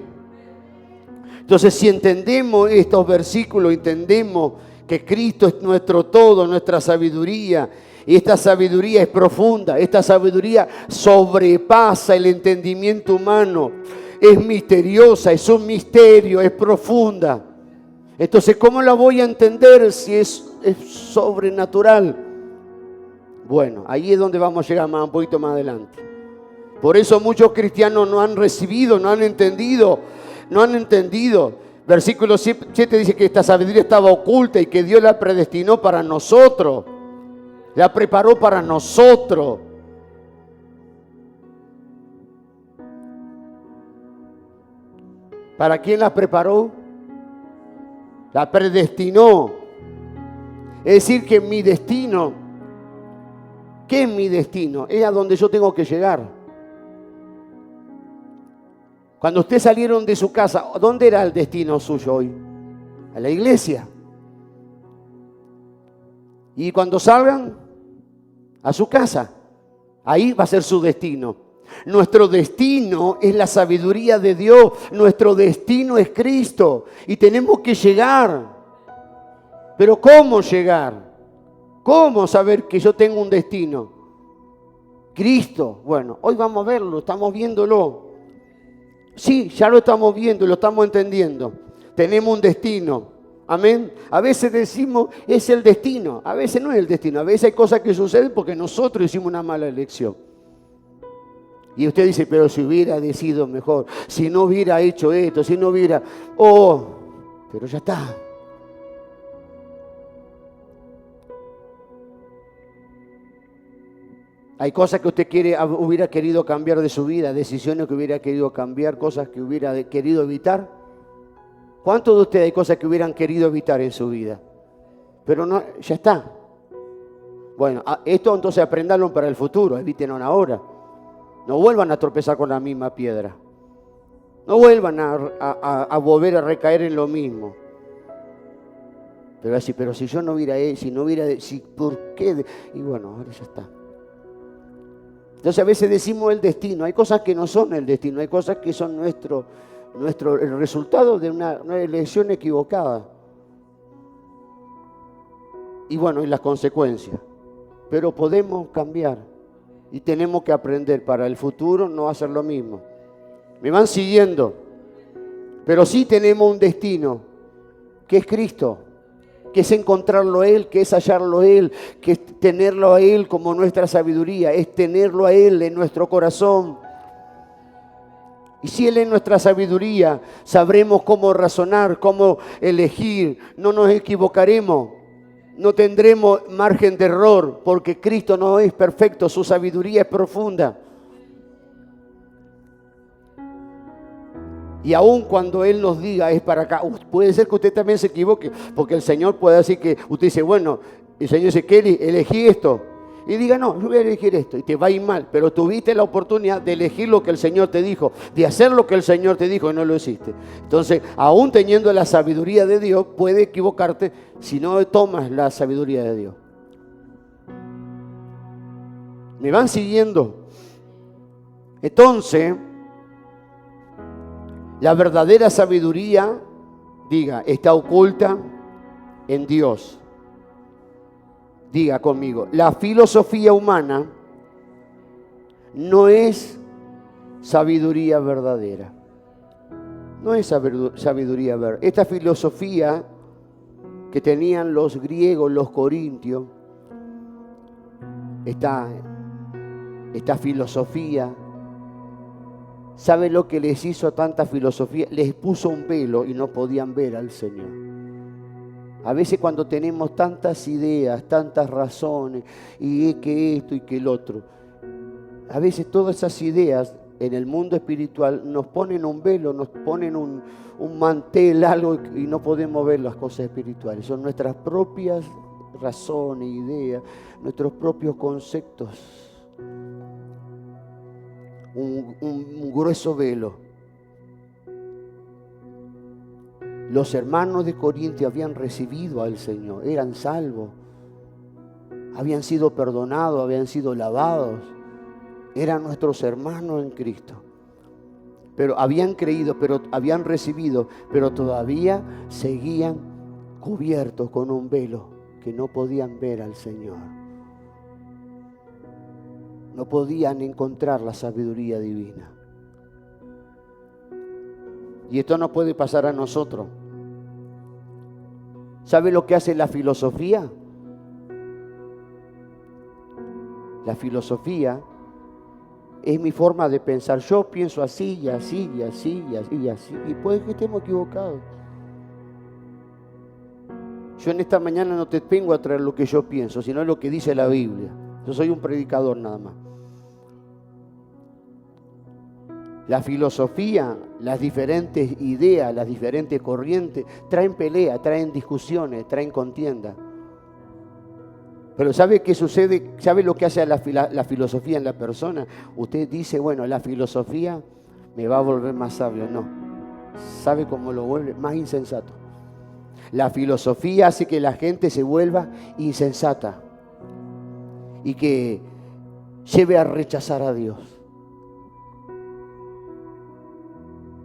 Entonces, si entendemos estos versículos, entendemos que Cristo es nuestro todo, nuestra sabiduría. Y esta sabiduría es profunda, esta sabiduría sobrepasa el entendimiento humano, es misteriosa, es un misterio, es profunda. Entonces, ¿cómo la voy a entender si es sobrenatural? Bueno, ahí es donde vamos a llegar un poquito más adelante. Por eso muchos cristianos no han recibido, no han entendido. Versículo 7 dice que esta sabiduría estaba oculta y que Dios la predestinó para nosotros. La preparó para nosotros. ¿Para quién la preparó? La predestinó. Es decir, que mi destino, ¿qué es mi destino? Es a donde yo tengo que llegar. Cuando ustedes salieron de su casa, ¿dónde era el destino suyo hoy? A la iglesia. Y cuando salgan, a su casa. Ahí va a ser su destino. Nuestro destino es la sabiduría de Dios. Nuestro destino es Cristo. Y tenemos que llegar. Pero ¿cómo llegar? ¿Cómo saber que yo tengo un destino? Cristo. Bueno, hoy vamos a verlo, estamos viéndolo. Sí, ya lo estamos viendo y lo estamos entendiendo. Tenemos un destino. Amén. A veces decimos, es el destino. A veces no es el destino. A veces hay cosas que suceden porque nosotros hicimos una mala elección. Y usted dice, pero si hubiera decidido mejor, si no hubiera hecho esto, si no hubiera... Oh, pero ya está. Hay cosas que usted hubiera querido cambiar de su vida, decisiones que hubiera querido cambiar, cosas que hubiera querido evitar. ¿Cuántos de ustedes hay cosas que hubieran querido evitar en su vida? Pero no, ya está. Bueno, esto entonces aprendanlo para el futuro, evítenlo ahora. No vuelvan a tropezar con la misma piedra. No vuelvan a volver a recaer en lo mismo. Pero así, pero si yo no hubiera hecho, si no hubiera, si, ¿por qué? Y bueno, ahora ya está. Entonces a veces decimos el destino. Hay cosas que no son el destino, hay cosas que son el resultado de una elección equivocada. Y bueno, y las consecuencias. Pero podemos cambiar y tenemos que aprender para el futuro no hacer lo mismo. ¿Me van siguiendo? Pero sí tenemos un destino, que es Cristo, que es encontrarlo a Él, que es hallarlo a Él, que es tenerlo a Él como nuestra sabiduría, es tenerlo a Él en nuestro corazón. Y si Él es nuestra sabiduría, sabremos cómo razonar, cómo elegir, no nos equivocaremos, no tendremos margen de error, porque Cristo no es perfecto, su sabiduría es profunda. Y aun cuando Él nos diga es para acá, puede ser que usted también se equivoque, porque el Señor puede decir que usted dice, bueno, el Señor dice, Kelly, elegí esto. Y diga, no, yo voy a elegir esto. Y te va a ir mal, pero tuviste la oportunidad de elegir lo que el Señor te dijo, de hacer lo que el Señor te dijo y no lo hiciste. Entonces, aún teniendo la sabiduría de Dios, puede equivocarte si no tomas la sabiduría de Dios. ¿Me van siguiendo? Entonces, la verdadera sabiduría, diga, está oculta en Dios. Diga conmigo, la filosofía humana no es sabiduría verdadera. No es sabiduría verdadera. Esta filosofía que tenían los griegos, los corintios, esta filosofía, ¿sabe lo que les hizo a tanta filosofía? Les puso un velo y no podían ver al Señor. A veces cuando tenemos tantas ideas, tantas razones, y que esto y que el otro, a veces todas esas ideas en el mundo espiritual nos ponen un velo, nos ponen un mantel, algo, y no podemos ver las cosas espirituales. Son nuestras propias razones, ideas, nuestros propios conceptos. Un grueso velo. Los hermanos de Corinto habían recibido al Señor, eran salvos, habían sido perdonados, habían sido lavados, eran nuestros hermanos en Cristo. Pero habían creído, pero habían recibido, pero todavía seguían cubiertos con un velo que no podían ver al Señor. No podían encontrar la sabiduría divina. Y esto no puede pasar a nosotros. ¿Sabe lo que hace la filosofía? La filosofía es mi forma de pensar. Yo pienso así y así y así y así y así. Y puede que estemos equivocados. Yo en esta mañana no te vengo a traer lo que yo pienso, sino lo que dice la Biblia. Yo soy un predicador nada más. La filosofía, las diferentes ideas, las diferentes corrientes, traen pelea, traen discusiones, traen contienda. Pero ¿sabe qué sucede? ¿Sabe lo que hace la filosofía en la persona? Usted dice, bueno, la filosofía me va a volver más sabio. No. ¿Sabe cómo lo vuelve? Más insensato. La filosofía hace que la gente se vuelva insensata. Y que lleve a rechazar a Dios.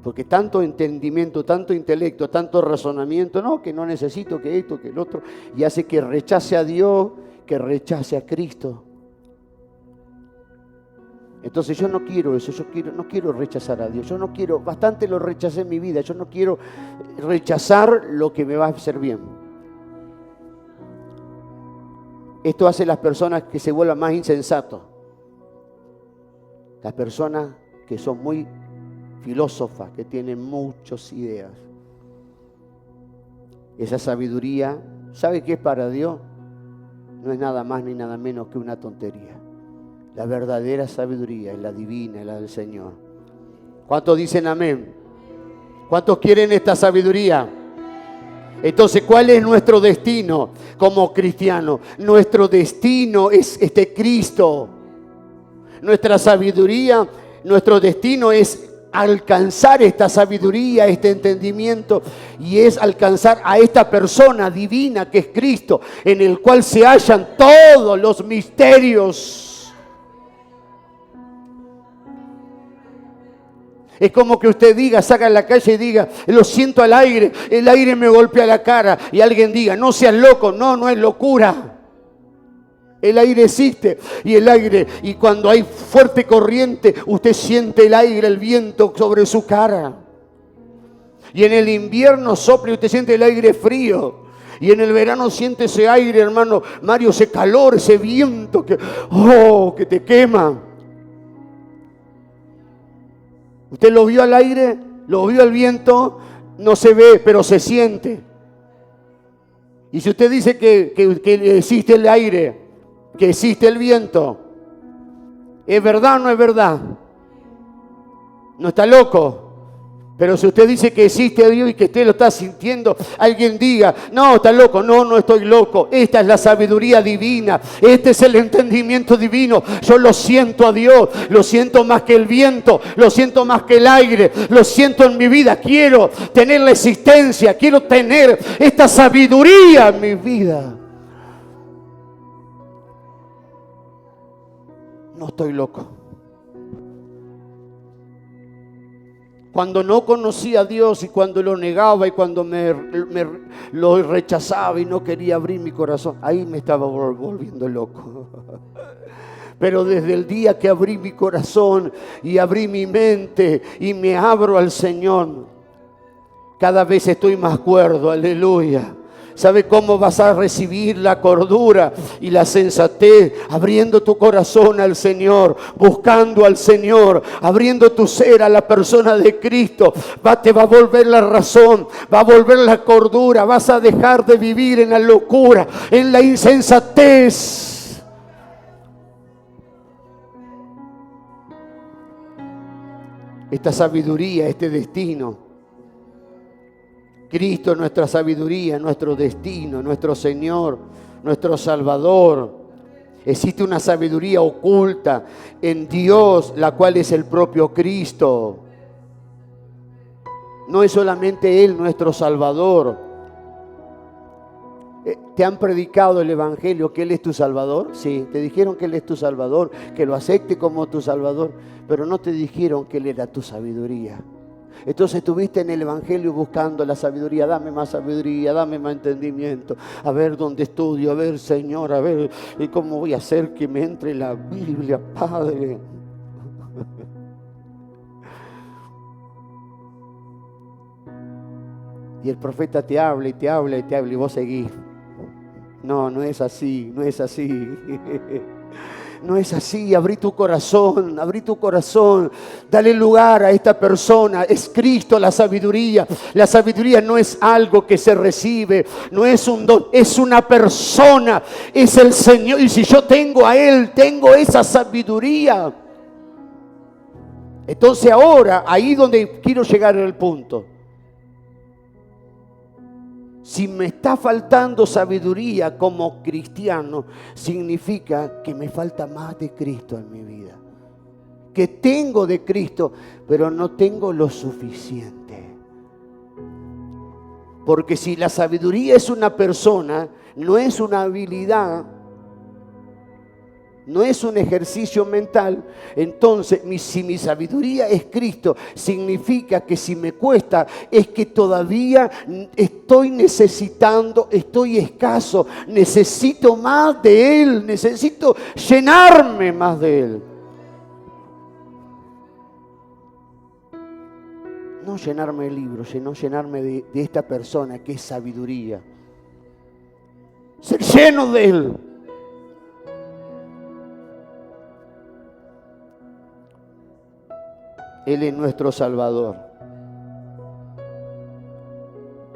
Porque tanto entendimiento, tanto intelecto, tanto razonamiento, no, que no necesito, que esto, que el otro, y hace que rechace a Dios, que rechace a Cristo. Entonces yo no quiero eso, no quiero rechazar a Dios, yo no quiero, bastante lo rechacé en mi vida, yo no quiero rechazar lo que me va a hacer bien. Esto hace las personas que se vuelvan más insensatos, las personas que son muy filósofas, que tienen muchas ideas. Esa sabiduría, ¿sabe qué es para Dios? No es nada más ni nada menos que una tontería. La verdadera sabiduría es la divina, es la del Señor. ¿Cuántos dicen amén? ¿Cuántos quieren esta sabiduría? Entonces, ¿cuál es nuestro destino como cristianos? Nuestro destino es Cristo. Nuestra sabiduría, nuestro destino es alcanzar esta sabiduría, este entendimiento, y es alcanzar a esta persona divina que es Cristo, en el cual se hallan todos los misterios. Es como que usted diga, salga a la calle y diga, lo siento al aire, el aire me golpea la cara, y alguien diga, no seas loco. No, no es locura. El aire existe, y cuando hay fuerte corriente, usted siente el aire, el viento sobre su cara. Y en el invierno sopla y usted siente el aire frío. Y en el verano siente ese aire, hermano Mario, ese calor, ese viento que te quema. ¿Usted lo vio al aire? ¿Lo vio al viento? No se ve, pero se siente. Y si usted dice que existe el aire, que existe el viento, ¿es verdad o no es verdad? No está loco. Pero si usted dice que existe Dios y que usted lo está sintiendo, alguien diga, no, está loco. No, no estoy loco. Esta es la sabiduría divina. Este es el entendimiento divino. Yo lo siento a Dios. Lo siento más que el viento. Lo siento más que el aire. Lo siento en mi vida. Quiero tener la existencia. Quiero tener esta sabiduría en mi vida. No estoy loco. Cuando no conocía a Dios y cuando lo negaba y cuando lo rechazaba y no quería abrir mi corazón, ahí me estaba volviendo loco. Pero desde el día que abrí mi corazón y abrí mi mente y me abro al Señor, cada vez estoy más cuerdo, aleluya. ¿Sabe cómo vas a recibir la cordura y la sensatez? Abriendo tu corazón al Señor, buscando al Señor, abriendo tu ser a la persona de Cristo. Te va a volver la razón, va a volver la cordura, vas a dejar de vivir en la locura, en la insensatez. Esta sabiduría, este destino. Cristo es nuestra sabiduría, nuestro destino, nuestro Señor, nuestro Salvador. Existe una sabiduría oculta en Dios, la cual es el propio Cristo. No es solamente Él nuestro Salvador. ¿Te han predicado el Evangelio que Él es tu Salvador? Sí, te dijeron que Él es tu Salvador, que lo acepte como tu Salvador, pero no te dijeron que Él era tu sabiduría. Entonces estuviste en el Evangelio buscando la sabiduría. Dame más sabiduría, dame más entendimiento. A ver dónde estudio, a ver Señor, a ver cómo voy a hacer que me entre la Biblia, Padre. Y el profeta te habla y te habla y te habla y vos seguís. No, no es así, no es así. No es así. Abrí tu corazón, dale lugar a esta persona. Es Cristo la sabiduría. La sabiduría no es algo que se recibe, no es un don, es una persona, es el Señor. Y si yo tengo a Él, tengo esa sabiduría. Entonces ahora, ahí donde quiero llegar al punto. Si me está faltando sabiduría como cristiano, significa que me falta más de Cristo en mi vida. Que tengo de Cristo, pero no tengo lo suficiente. Porque si la sabiduría es una persona, no es una habilidad, no es un ejercicio mental, entonces si mi sabiduría es Cristo, significa que si me cuesta es que todavía estoy necesitando, estoy escaso, necesito más de Él, necesito llenarme más de Él. No llenarme de libros, sino llenarme de esta persona que es sabiduría. Ser lleno de Él. Él es nuestro Salvador.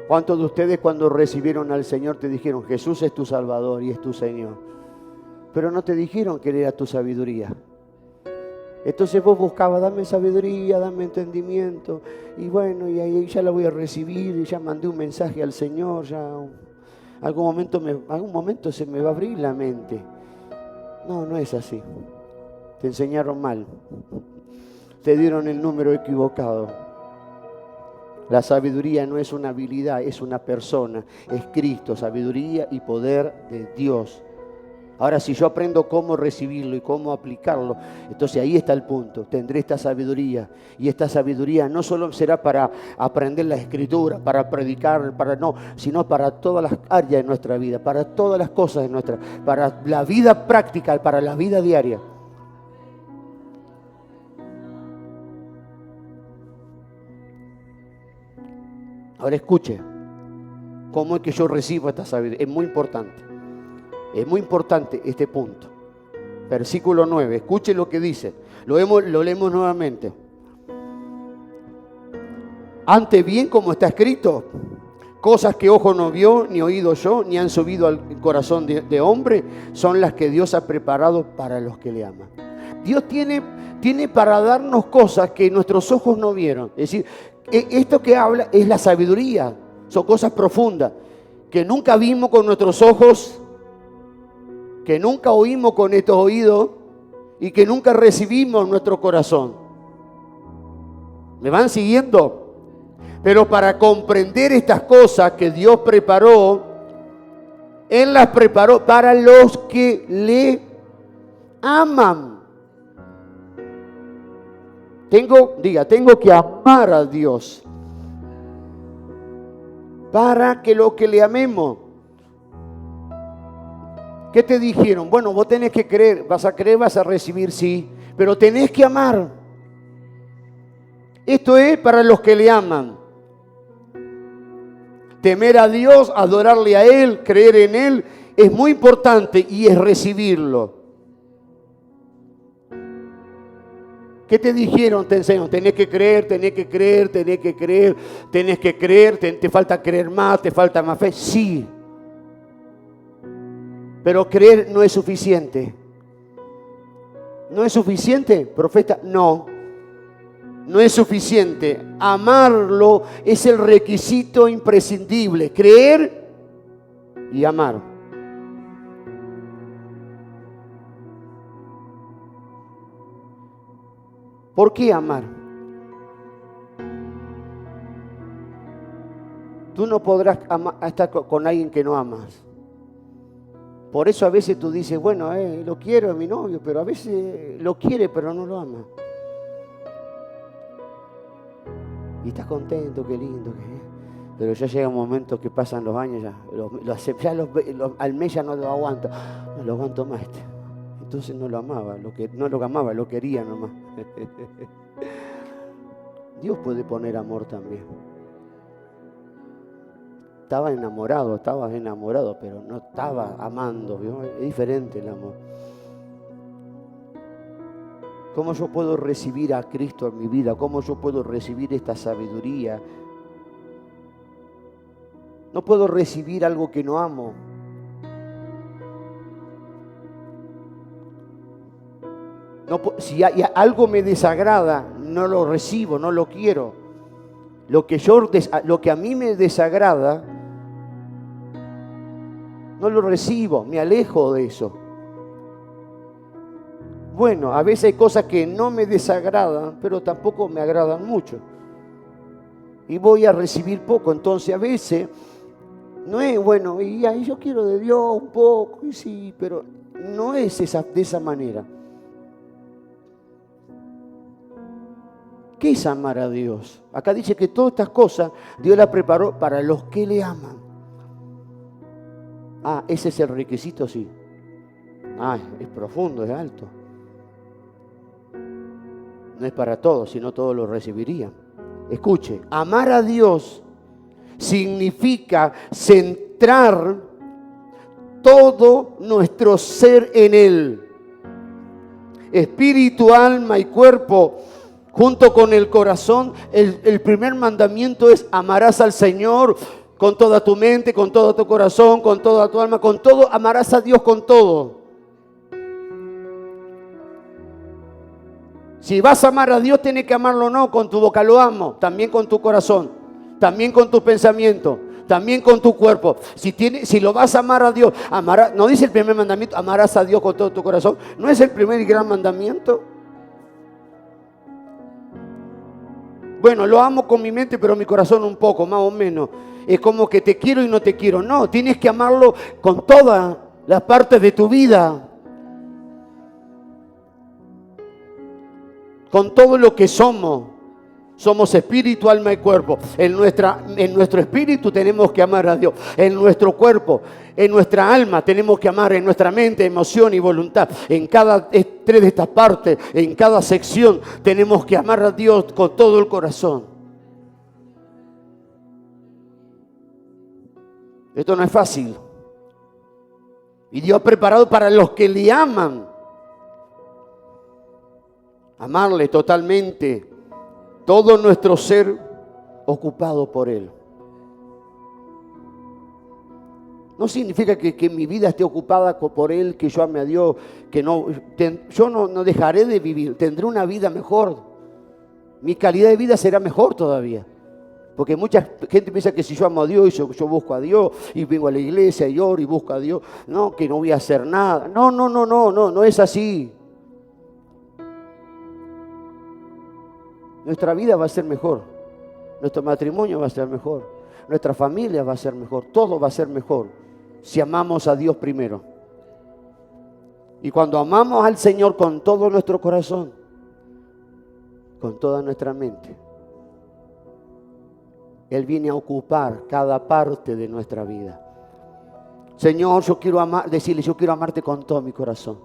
¿Cuántos de ustedes cuando recibieron al Señor te dijeron, Jesús es tu Salvador y es tu Señor? Pero no te dijeron que Él era tu sabiduría. Entonces vos buscabas, dame sabiduría, dame entendimiento. Y bueno, y ahí ya la voy a recibir, y ya mandé un mensaje al Señor, ya algún momento se me va a abrir la mente. No, no es así. Te enseñaron mal. Te dieron el número equivocado. La sabiduría no es una habilidad, es una persona. Es Cristo, sabiduría y poder de Dios. Ahora, si yo aprendo cómo recibirlo y cómo aplicarlo, entonces ahí está el punto. Tendré esta sabiduría. Y esta sabiduría no solo será para aprender la Escritura, para predicar, sino para todas las áreas de nuestra vida, para todas las cosas de nuestra, para la vida práctica, para la vida diaria. Ahora escuche, ¿cómo es que yo recibo esta sabiduría? Es muy importante. Es muy importante este punto. Versículo 9, escuche lo que dice. Lo leemos nuevamente. Antes bien, como está escrito, cosas que ojo no vio, ni oído yo, ni han subido al corazón de hombre, son las que Dios ha preparado para los que le aman. Dios tiene para darnos cosas que nuestros ojos no vieron. Es decir, esto que habla es la sabiduría. Son cosas profundas que nunca vimos con nuestros ojos, que nunca oímos con estos oídos y que nunca recibimos en nuestro corazón. ¿Me van siguiendo? Pero para comprender estas cosas que Dios preparó, Él las preparó para los que le aman. Tengo que amar a Dios para que los que le amemos. ¿Qué te dijeron? Bueno, vos tenés que creer, vas a recibir, sí, pero tenés que amar. Esto es para los que le aman. Temer a Dios, adorarle a Él, creer en Él, es muy importante y es recibirlo. ¿Qué te dijeron? Te enseñaron, tenés que creer, te falta creer más, te falta más fe. Sí. Pero creer no es suficiente. ¿No es suficiente, profeta? No. No es suficiente. Amarlo es el requisito imprescindible. Creer y amar. ¿Por qué amar? Tú no podrás estar con alguien que no amas. Por eso a veces tú dices, bueno, lo quiero a mi novio, pero a veces lo quiere, pero no lo ama. Y estás contento, qué lindo. Pero ya llega un momento que pasan los años, al mes ya no lo aguanto. No lo aguanto más. Entonces no lo amaba, lo quería nomás. Dios puede poner amor también. Estabas enamorado, pero no estaba amando, ¿vio? Es diferente el amor. ¿Cómo yo puedo recibir a Cristo en mi vida? ¿Cómo yo puedo recibir esta sabiduría? No puedo recibir algo que no amo. Si algo me desagrada, no lo recibo, no lo quiero. Lo que a mí me desagrada, no lo recibo, me alejo de eso. Bueno, a veces hay cosas que no me desagradan, pero tampoco me agradan mucho. Y voy a recibir poco, entonces a veces no es bueno, y ahí yo quiero de Dios un poco, y sí, pero no es de esa manera. ¿Qué es amar a Dios? Acá dice que todas estas cosas Dios las preparó para los que le aman. Ah, ese es el requisito, sí. Ah, es profundo, es alto. No es para todos, sino todos lo recibirían. Escuche, amar a Dios significa centrar todo nuestro ser en Él. Espíritu, alma y cuerpo, junto con el corazón. El primer mandamiento es: amarás al Señor con toda tu mente, con todo tu corazón, con toda tu alma, con todo. Amarás a Dios con todo. Si vas a amar a Dios, tienes que amarlo no con tu boca, lo amo, también con tu corazón, también con tus pensamientos, también con tu cuerpo. Si lo vas a amar a Dios, no dice el primer mandamiento, amarás a Dios con todo tu corazón. ¿No es el primer y gran mandamiento? Bueno, lo amo con mi mente, pero mi corazón un poco, más o menos. Es como que te quiero y no te quiero. No, tienes que amarlo con todas las partes de tu vida. Con todo lo que somos. Somos espíritu, alma y cuerpo. En nuestro espíritu tenemos que amar a Dios. En nuestro cuerpo, en nuestra alma tenemos que amar. En nuestra mente, emoción y voluntad. En cada tres de estas partes, en cada sección, tenemos que amar a Dios con todo el corazón. Esto no es fácil. Y Dios ha preparado para los que le aman. Amarle totalmente, todo nuestro ser ocupado por Él. No significa que mi vida esté ocupada por Él, que yo ame a Dios, que yo no dejaré de vivir, tendré una vida mejor. Mi calidad de vida será mejor todavía. Porque mucha gente piensa que si yo amo a Dios y yo busco a Dios y vengo a la iglesia y oro y busco a Dios, no, que no voy a hacer nada. No es así. Nuestra vida va a ser mejor, nuestro matrimonio va a ser mejor, nuestra familia va a ser mejor, todo va a ser mejor si amamos a Dios primero. Y cuando amamos al Señor con todo nuestro corazón, con toda nuestra mente, Él viene a ocupar cada parte de nuestra vida. Señor, yo quiero amarte con todo mi corazón,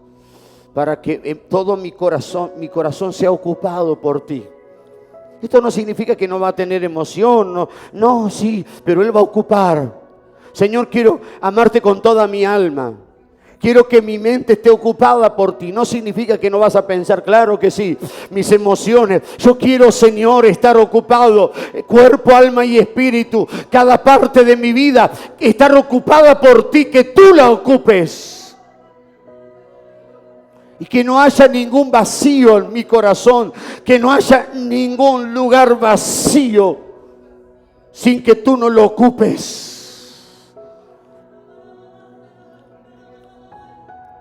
para que en todo mi corazón sea ocupado por ti. Esto no significa que no va a tener emoción, no, sí, pero Él va a ocupar. Señor, quiero amarte con toda mi alma. Quiero que mi mente esté ocupada por ti. No significa que no vas a pensar, claro que sí, mis emociones. Yo quiero, Señor, estar ocupado, cuerpo, alma y espíritu. Cada parte de mi vida, estar ocupada por ti, que tú la ocupes. Y que no haya ningún vacío en mi corazón, que no haya ningún lugar vacío sin que tú no lo ocupes.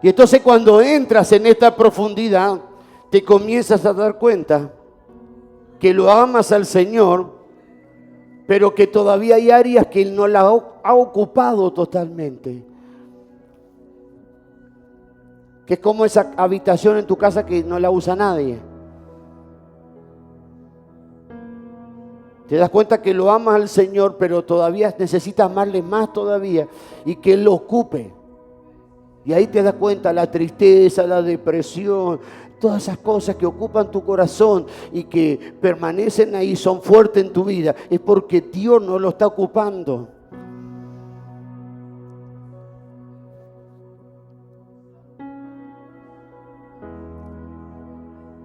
Y entonces cuando entras en esta profundidad, te comienzas a dar cuenta que lo amas al Señor, pero que todavía hay áreas que Él no la ha ocupado totalmente. Que es como esa habitación en tu casa que no la usa nadie. Te das cuenta que lo amas al Señor, pero todavía necesitas amarle más todavía y que Él lo ocupe. Y ahí te das cuenta la tristeza, la depresión, todas esas cosas que ocupan tu corazón y que permanecen ahí, son fuertes en tu vida. Es porque Dios no lo está ocupando.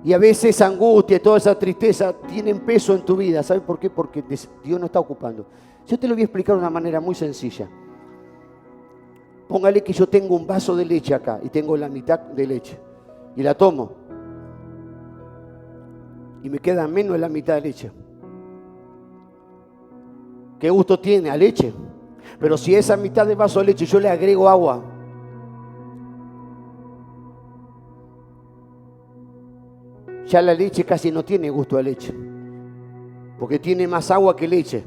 Y a veces esa angustia, toda esa tristeza tienen peso en tu vida. ¿Sabes por qué? Porque Dios no está ocupando. Yo te lo voy a explicar de una manera muy sencilla. Póngale que yo tengo un vaso de leche acá y tengo la mitad de leche y la tomo. Y me queda menos de la mitad de leche. ¿Qué gusto tiene? A leche. Pero si a esa mitad de vaso de leche yo le agrego agua, ya la leche casi no tiene gusto a leche, porque tiene más agua que leche.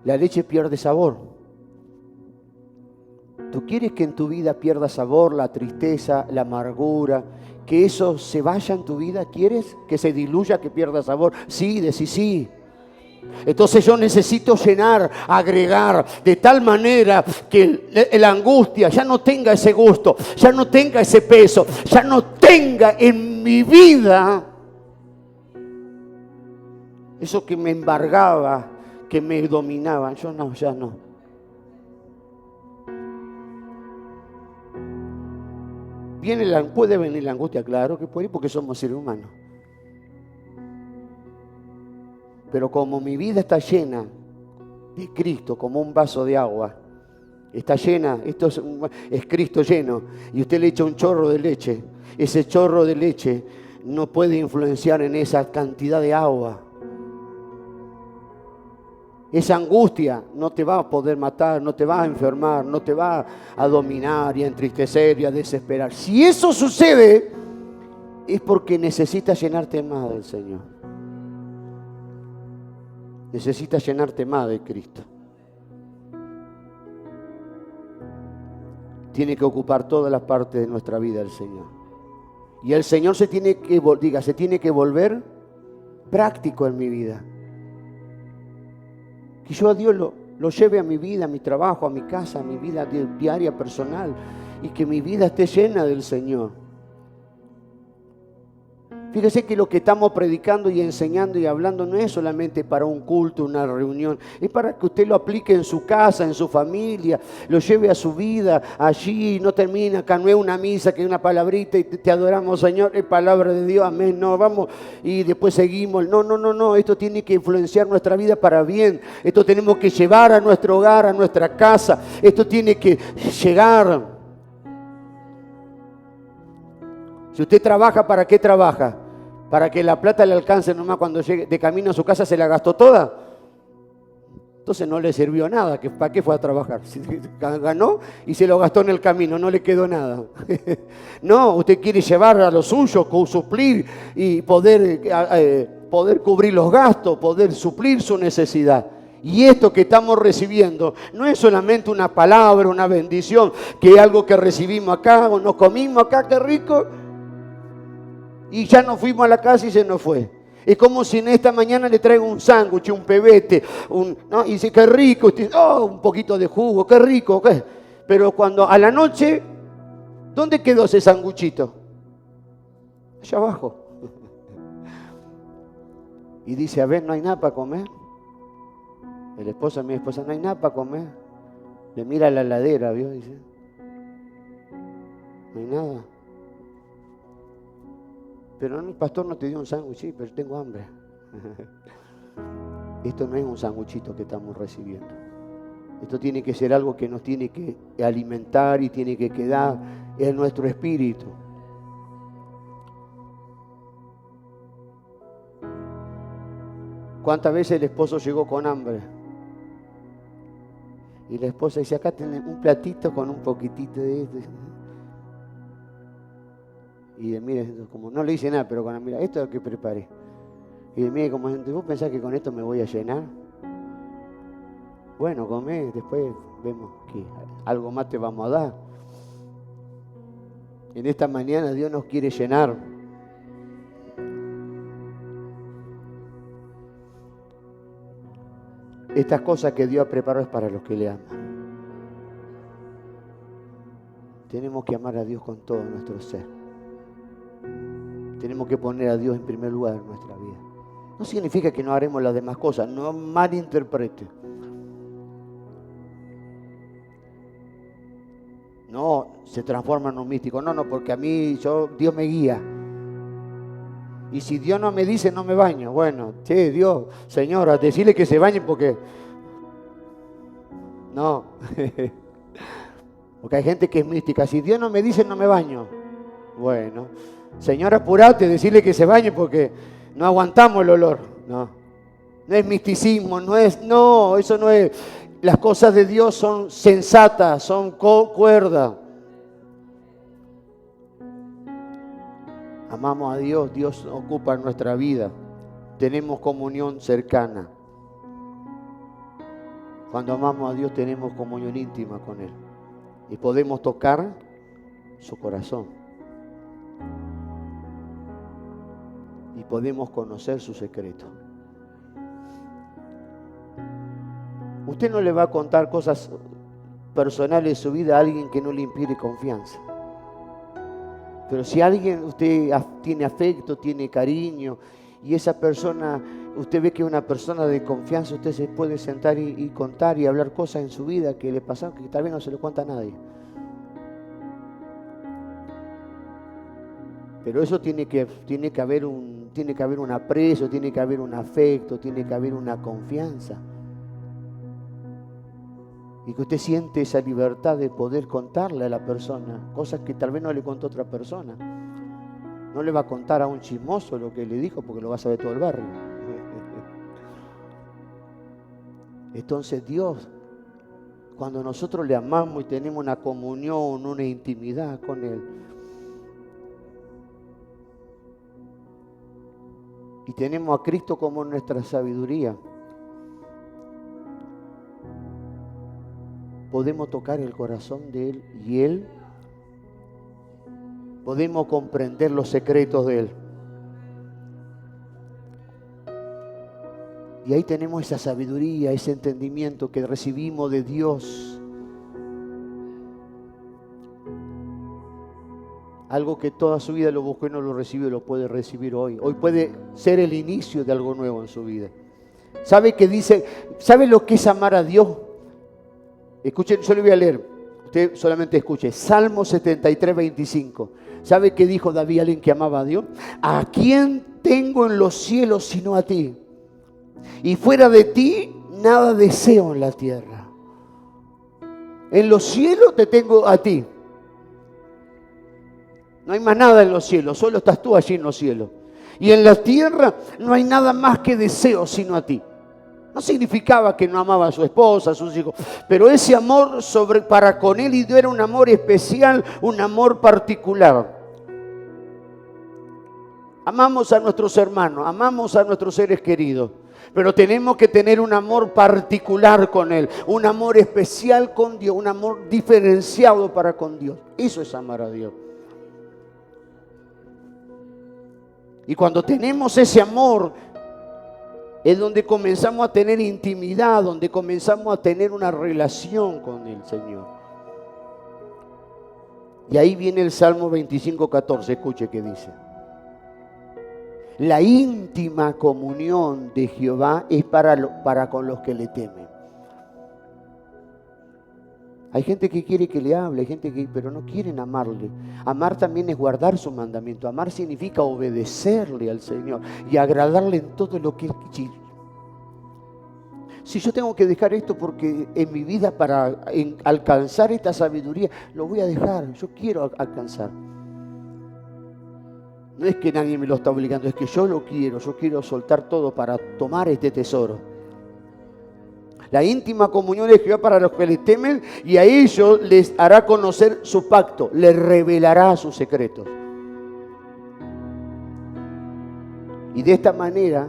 la leche pierde sabor. ¿Tú quieres que en tu vida pierda sabor, la tristeza, la amargura, que eso se vaya en tu vida? ¿Quieres que se diluya, que pierda sabor? Sí, decís sí. Entonces yo necesito llenar, agregar, de tal manera que la angustia ya no tenga ese gusto, ya no tenga ese peso, ya no tenga en mi vida eso que me embargaba, que me dominaba. Yo no, ya no. ¿Puede venir la angustia? Claro que puede, porque somos seres humanos. Pero como mi vida está llena de Cristo, como un vaso de agua, está llena, es Cristo lleno, y usted le echa un chorro de leche, ese chorro de leche no puede influenciar en esa cantidad de agua. Esa angustia no te va a poder matar, no te va a enfermar, no te va a dominar y a entristecer y a desesperar. Si eso sucede, es porque necesitas llenarte más del Señor. Necesitas llenarte más de Cristo. Tiene que ocupar todas las partes de nuestra vida el Señor. Y el Señor se tiene que volver práctico en mi vida. Que yo a Dios lo lleve a mi vida, a mi trabajo, a mi casa, a mi vida diaria, personal. Y que mi vida esté llena del Señor. Fíjese que lo que estamos predicando y enseñando y hablando no es solamente para un culto, una reunión. Es para que usted lo aplique en su casa, en su familia, lo lleve a su vida allí. No termina acá, no es una misa, que es una palabrita y te adoramos, Señor, es palabra de Dios, amén. No, vamos y después seguimos. No. Esto tiene que influenciar nuestra vida para bien. Esto tenemos que llevar a nuestro hogar, a nuestra casa. Esto tiene que llegar. Si usted trabaja, ¿para qué trabaja? ¿Para que la plata le alcance nomás cuando llegue de camino a su casa se la gastó toda? Entonces no le sirvió nada. ¿Para qué fue a trabajar? Ganó y se lo gastó en el camino, no le quedó nada. No, usted quiere llevar a lo suyo, suplir y poder cubrir los gastos, poder suplir su necesidad. Y esto que estamos recibiendo no es solamente una palabra, una bendición, que es algo que recibimos acá o nos comimos acá, qué rico, y ya nos fuimos a la casa y se nos fue. Es como si en esta mañana le traigo un sándwich, un pebete, ¿no? Y dice, qué rico, usted, un poquito de jugo, qué rico, ¿qué? Pero cuando a la noche, ¿dónde quedó ese sanguchito? Allá abajo. Y dice, a ver, no hay nada para comer. El esposo de mi esposa, no hay nada para comer. Le mira a la heladera, ¿vio? Dice, no hay nada. Pero el pastor no te dio un sándwich, sí, pero tengo hambre. Esto no es un sándwichito que estamos recibiendo. Esto tiene que ser algo que nos tiene que alimentar y tiene que quedar en nuestro espíritu. ¿Cuántas veces el esposo llegó con hambre? Y la esposa dice, acá tenés un platito con un poquitito de esto. Y mire, como no le dice nada, pero cuando mira, esto es lo que preparé. Y mire, como ¿vos pensás que con esto me voy a llenar? Bueno, comé, después vemos que algo más te vamos a dar. En esta mañana Dios nos quiere llenar. Estas cosas que Dios ha preparado es para los que le aman. Tenemos que amar a Dios con todo nuestro ser. Tenemos que poner a Dios en primer lugar en nuestra vida. No significa que no haremos las demás cosas, no malinterprete. No se transforma en un místico, no, porque a mí, Dios me guía. Y si Dios no me dice, no me baño. Bueno, che, Dios, señora, decirle que se bañe porque... No. Porque hay gente que es mística. Si Dios no me dice, no me baño. Bueno, señora, apurate, decirle que se bañe porque no aguantamos el olor. No es misticismo, no, eso no es. Las cosas de Dios son sensatas, son cuerdas. Amamos a Dios, Dios ocupa nuestra vida. Tenemos comunión cercana. Cuando amamos a Dios tenemos comunión íntima con Él y podemos tocar su corazón y podemos conocer su secreto. Usted no le va a contar cosas personales de su vida a alguien que no le inspire confianza. Pero si alguien, usted tiene afecto, tiene cariño, y esa persona, usted ve que es una persona de confianza, usted se puede sentar y contar y hablar cosas en su vida que le pasaron, que tal vez no se le cuenta a nadie. Pero eso tiene que haber un aprecio, tiene que haber un afecto, tiene que haber una confianza. Y que usted siente esa libertad de poder contarle a la persona cosas que tal vez no le contó otra persona. No le va a contar a un chismoso lo que le dijo porque lo va a saber todo el barrio. Entonces Dios, cuando nosotros le amamos y tenemos una comunión, una intimidad con Él, y tenemos a Cristo como nuestra sabiduría, podemos tocar el corazón de Él y Él podemos comprender los secretos de Él. Y ahí tenemos esa sabiduría, ese entendimiento que recibimos de Dios. Algo que toda su vida lo buscó y no lo recibió y lo puede recibir hoy. Hoy puede ser el inicio de algo nuevo en su vida. ¿Sabe lo que es amar a Dios? Escuchen, yo le voy a leer. Usted solamente escuche. Salmo 73, 25. ¿Sabe qué dijo David, alguien que amaba a Dios? ¿A quién tengo en los cielos sino a ti? Y fuera de ti, nada deseo en la tierra. En los cielos te tengo a ti. No hay más nada en los cielos, solo estás tú allí en los cielos. Y en la tierra no hay nada más que deseo sino a ti. No significaba que no amaba a su esposa, a sus hijos, pero ese amor para con él y Dios era un amor especial, un amor particular. Amamos a nuestros hermanos, amamos a nuestros seres queridos, pero tenemos que tener un amor particular con Él, un amor especial con Dios, un amor diferenciado para con Dios. Eso es amar a Dios. Y cuando tenemos ese amor, es donde comenzamos a tener intimidad, donde comenzamos a tener una relación con el Señor. Y ahí viene el Salmo 25:14, escuche qué dice. La íntima comunión de Jehová es para con los que le temen. Hay gente que quiere que le hable, hay gente pero no quieren amarle. Amar también es guardar su mandamiento. Amar significa obedecerle al Señor y agradarle en todo lo que Él quiere. Si yo tengo que dejar esto porque en mi vida para alcanzar esta sabiduría, lo voy a dejar. Yo quiero alcanzar. No es que nadie me lo está obligando, es que yo lo quiero. Yo quiero soltar todo para tomar este tesoro. La íntima comunión de Jehová para los que le temen, y a ellos les hará conocer su pacto, les revelará sus secretos. Y de esta manera,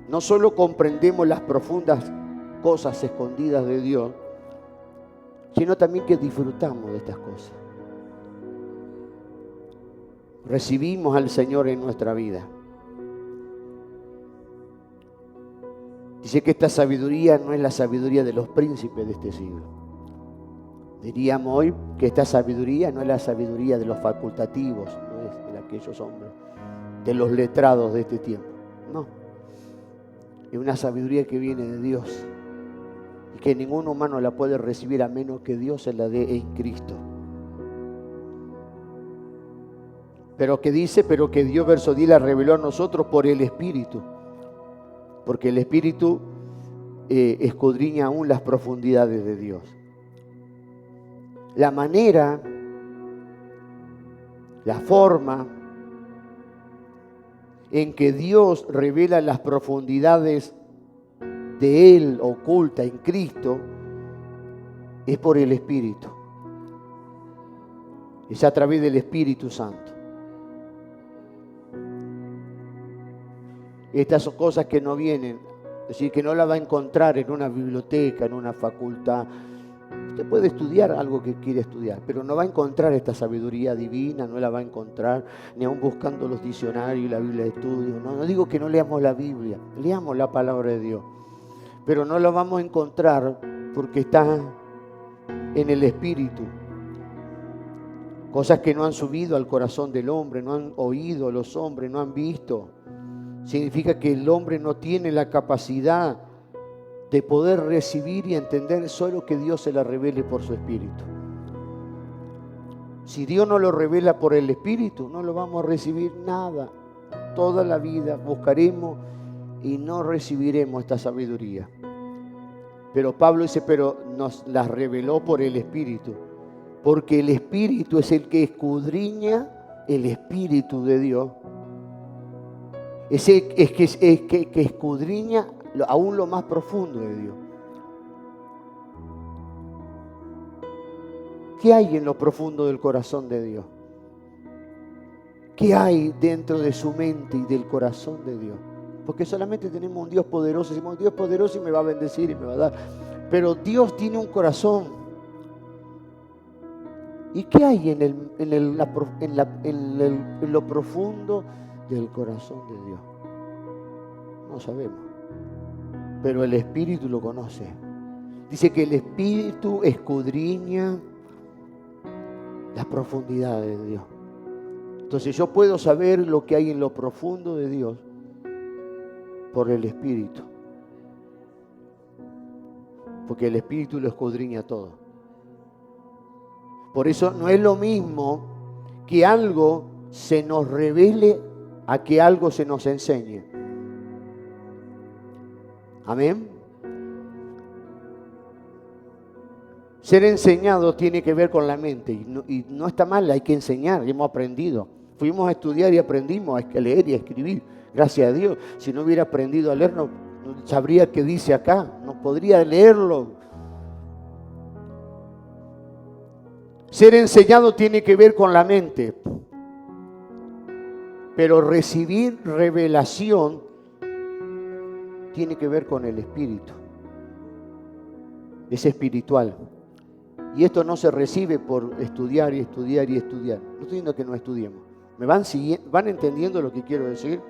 no solo comprendemos las profundas cosas escondidas de Dios, sino también que disfrutamos de estas cosas. Recibimos al Señor en nuestra vida. Dice que esta sabiduría no es la sabiduría de los príncipes de este siglo. Diríamos hoy que esta sabiduría no es la sabiduría de los facultativos, no es de aquellos hombres, de los letrados de este tiempo. No. Es una sabiduría que viene de Dios y que ningún humano la puede recibir a menos que Dios se la dé en Cristo. Pero que Dios, verso 10, la reveló a nosotros por el Espíritu. Porque el Espíritu escudriña aún las profundidades de Dios. La manera, la forma en que Dios revela las profundidades de Él oculta en Cristo es por el Espíritu. Es a través del Espíritu Santo. Estas son cosas que no vienen Es decir, que no la va a encontrar en una biblioteca, en una facultad. Usted puede estudiar algo que quiere estudiar, pero no va a encontrar esta sabiduría divina, no la va a encontrar ni aún buscando los diccionarios y la Biblia de estudio. No digo que no leamos la Biblia, leamos la palabra de Dios, pero no la vamos a encontrar porque está en el Espíritu. Cosas que no han subido al corazón del hombre, no han oído los hombres, no han visto. Significa que el hombre no tiene la capacidad de poder recibir y entender solo que Dios se la revele por su Espíritu. Si Dios no lo revela por el Espíritu, no lo vamos a recibir nada. Toda la vida buscaremos y no recibiremos esta sabiduría. Pero Pablo dice, pero nos las reveló por el Espíritu. Porque el Espíritu es el que escudriña el Espíritu de Dios. Es que escudriña aún lo más profundo de Dios. ¿Qué hay en lo profundo del corazón de Dios? ¿Qué hay dentro de su mente y del corazón de Dios? Porque solamente tenemos un Dios poderoso. Decimos, Dios poderoso y me va a bendecir y me va a dar. Pero Dios tiene un corazón. ¿Y qué hay en lo profundo del corazón de Dios? No sabemos. Pero el Espíritu lo conoce. Dice que el Espíritu escudriña las profundidades de Dios. Entonces yo puedo saber lo que hay en lo profundo de Dios por el Espíritu. Porque el Espíritu lo escudriña todo. Por eso no es lo mismo que algo se nos revele a que algo se nos enseñe. Amén. Ser enseñado tiene que ver con la mente y no está mal, hay que enseñar, hemos aprendido. Fuimos a estudiar y aprendimos a leer y a escribir, gracias a Dios. Si no hubiera aprendido a leer, no sabría qué dice acá, no podría leerlo. Ser enseñado tiene que ver con la mente, pero recibir revelación tiene que ver con el Espíritu. Es espiritual. Y esto no se recibe por estudiar y estudiar y estudiar. No estoy diciendo que no estudiemos. ¿Me van entendiendo lo que quiero decir?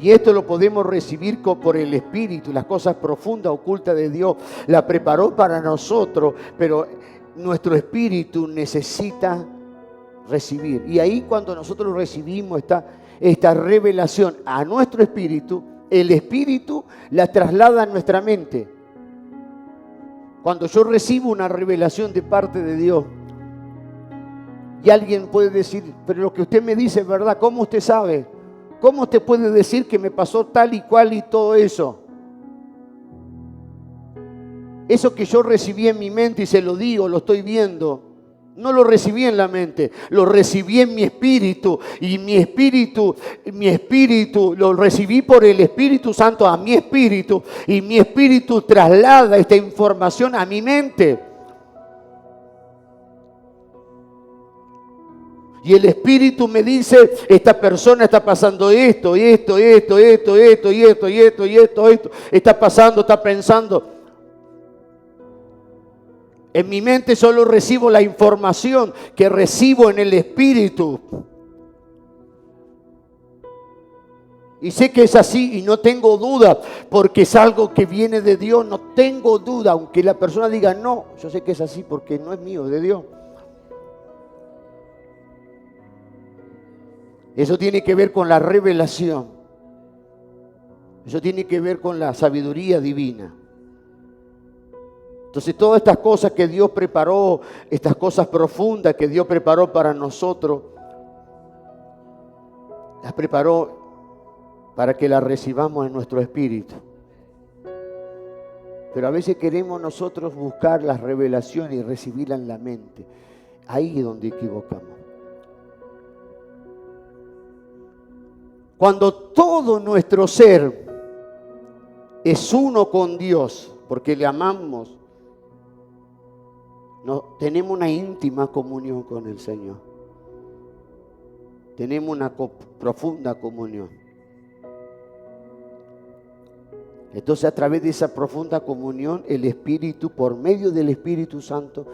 Y esto lo podemos recibir por el Espíritu. Las cosas profundas, ocultas de Dios, la preparó para nosotros, pero nuestro espíritu necesita recibir. Y ahí cuando nosotros recibimos esta revelación a nuestro espíritu, el espíritu la traslada a nuestra mente. Cuando yo recibo una revelación de parte de Dios, y alguien puede decir, pero lo que usted me dice es verdad, ¿cómo usted sabe? ¿Cómo usted puede decir que me pasó tal y cual y todo eso? Eso que yo recibí en mi mente y se lo digo, lo estoy viendo, no lo recibí en la mente, lo recibí en mi espíritu. Y mi espíritu lo recibí por el Espíritu Santo a mi espíritu. Y mi espíritu traslada esta información a mi mente. Y el Espíritu me dice, esta persona está pasando esto. Está pasando, está pensando. En mi mente solo recibo la información que recibo en el Espíritu. Y sé que es así y no tengo duda, porque es algo que viene de Dios, no tengo duda, aunque la persona diga no, yo sé que es así porque no es mío, es de Dios. Eso tiene que ver con la revelación. Eso tiene que ver con la sabiduría divina. Entonces todas estas cosas que Dios preparó, estas cosas profundas que Dios preparó para nosotros, las preparó para que las recibamos en nuestro espíritu. Pero a veces queremos nosotros buscar las revelaciones y recibirlas en la mente. Ahí es donde equivocamos. Cuando todo nuestro ser es uno con Dios, porque le amamos, tenemos una íntima comunión con el Señor. Tenemos una profunda comunión. Entonces, a través de esa profunda comunión, el Espíritu, por medio del Espíritu Santo,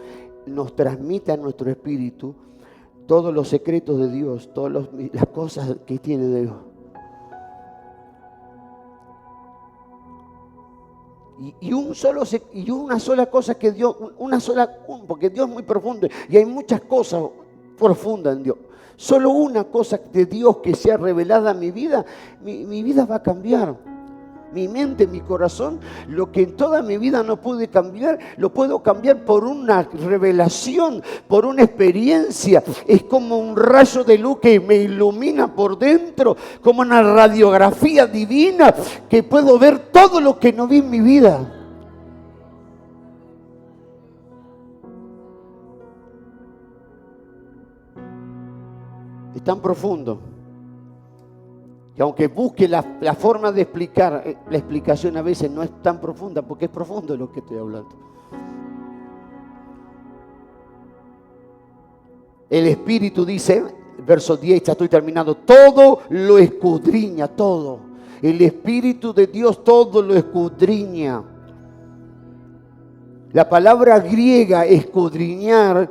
nos transmite a nuestro espíritu todos los secretos de Dios, todas las cosas que tiene Dios. Y una sola cosa que Dios, porque Dios es muy profundo y hay muchas cosas profundas en Dios. Solo una cosa de Dios que sea revelada a mi vida, mi vida va a cambiar. Mi mente, mi corazón, lo que en toda mi vida no pude cambiar, lo puedo cambiar por una revelación, por una experiencia. Es como un rayo de luz que me ilumina por dentro, como una radiografía divina, que puedo ver todo lo que no vi en mi vida. Es tan profundo. Y aunque busque la forma de explicar, la explicación a veces no es tan profunda, porque es profundo lo que estoy hablando. El Espíritu dice, verso 10, ya estoy terminando, todo lo escudriña, todo. El Espíritu de Dios todo lo escudriña. La palabra griega escudriñar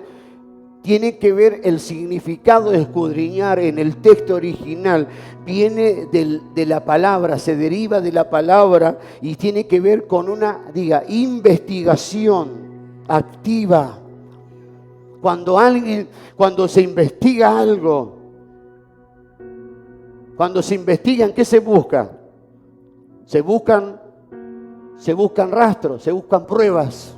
tiene que ver el significado de escudriñar en el texto original. Viene de la palabra, se deriva de la palabra y tiene que ver con una, investigación activa. Cuando se investiga algo, cuando se investigan, ¿qué se busca? Se buscan rastros, se buscan pruebas.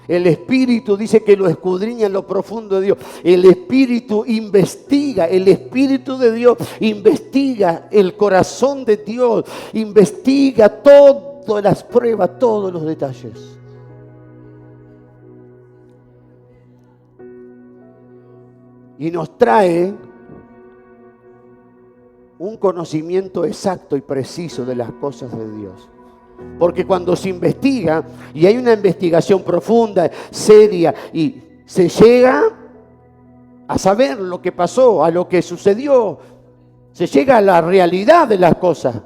El Espíritu dice que lo escudriña en lo profundo de Dios. El Espíritu investiga, el Espíritu de Dios investiga el corazón de Dios, investiga todas las pruebas, todos los detalles. Y nos trae un conocimiento exacto y preciso de las cosas de Dios. Porque cuando se investiga, y hay una investigación profunda, seria, y se llega a saber lo que pasó, a lo que sucedió, se llega a la realidad de las cosas.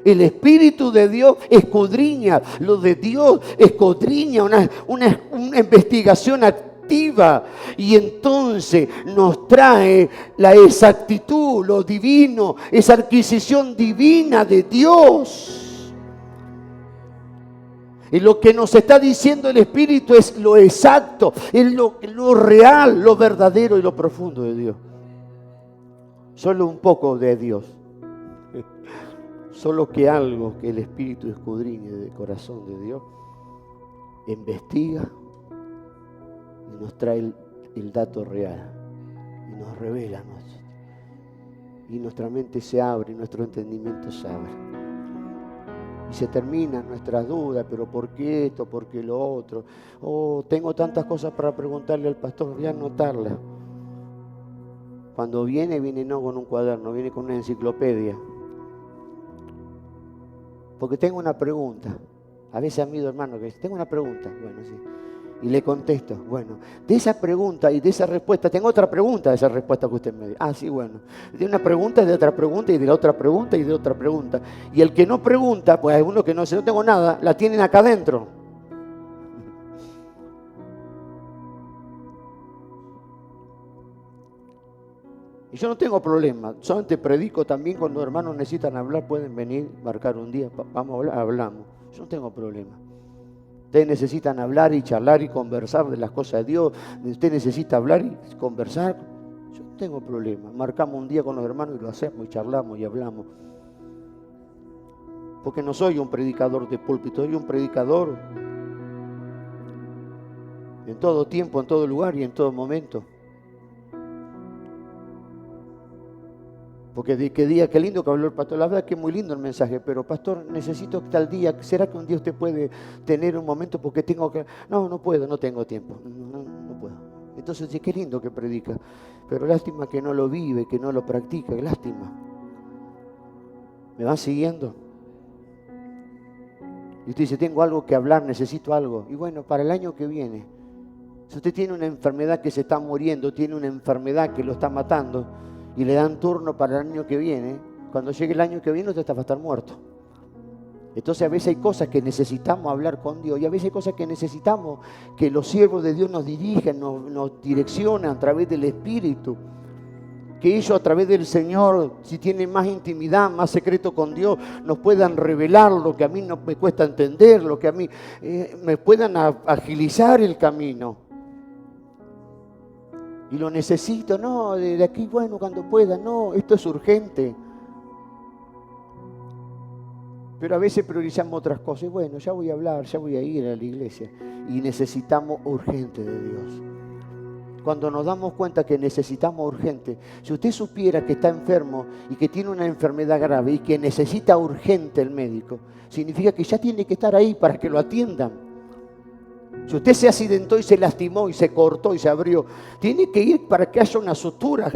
El Espíritu de Dios escudriña lo de Dios, escudriña una investigación activa, y entonces nos trae la exactitud, lo divino, esa adquisición divina de Dios. Y lo que nos está diciendo el Espíritu es lo exacto, es lo real, lo verdadero y lo profundo de Dios. Solo un poco de Dios. Solo que algo que el Espíritu escudriñe del corazón de Dios, investiga y nos trae el dato real y nos revela. Y nuestra mente se abre y nuestro entendimiento se abre. Y se terminan nuestras dudas, pero ¿por qué esto? ¿Por qué lo otro? Oh, tengo tantas cosas para preguntarle al pastor, voy a anotarlas. Cuando viene no con un cuaderno, viene con una enciclopedia. Porque tengo una pregunta. A veces a mí, hermano, que dice, tengo una pregunta. Bueno, sí. Y le contesto, bueno, de esa pregunta y de esa respuesta, tengo otra pregunta de esa respuesta que usted me dio. Ah, sí, bueno. De una pregunta, de otra pregunta, y de la otra pregunta, y de otra pregunta. Y el que no pregunta, pues hay uno que no sé, no tengo nada, la tienen acá adentro. Y yo no tengo problema, solamente predico también cuando los hermanos necesitan hablar, pueden venir, marcar un día, vamos a hablar, hablamos. Yo no tengo problema. Ustedes necesitan hablar y charlar y conversar de las cosas de Dios. Usted necesita hablar y conversar. Yo no tengo problema. Marcamos un día con los hermanos y lo hacemos y charlamos y hablamos. Porque no soy un predicador de púlpito, soy un predicador en todo tiempo, en todo lugar y en todo momento. Porque de qué día, qué lindo que habló el pastor, la verdad que es muy lindo el mensaje, pero pastor, necesito tal día, ¿será que un día usted puede tener un momento porque tengo que...? No puedo, no tengo tiempo, no puedo. Entonces sí, qué lindo que predica, pero lástima que no lo vive, que no lo practica, lástima. ¿Me van siguiendo? Y usted dice, tengo algo que hablar, necesito algo. Y bueno, para el año que viene, si usted tiene una enfermedad que se está muriendo, tiene una enfermedad que lo está matando, y le dan turno para el año que viene, cuando llegue el año que viene usted va a estar muerto. Entonces a veces hay cosas que necesitamos hablar con Dios y a veces hay cosas que necesitamos que los siervos de Dios nos dirijan, nos direccionen a través del Espíritu. Que ellos a través del Señor, si tienen más intimidad, más secreto con Dios, nos puedan revelar lo que a mí no me cuesta entender, lo que a mí me puedan agilizar el camino. Y lo necesito, no, de aquí, bueno, cuando pueda, no, esto es urgente. Pero a veces priorizamos otras cosas. Y bueno, ya voy a hablar, ya voy a ir a la iglesia. Y necesitamos urgente de Dios. Cuando nos damos cuenta que necesitamos urgente, si usted supiera que está enfermo y que tiene una enfermedad grave y que necesita urgente el médico, significa que ya tiene que estar ahí para que lo atiendan. Si usted se accidentó y se lastimó y se cortó y se abrió, tiene que ir para que haya una sutura,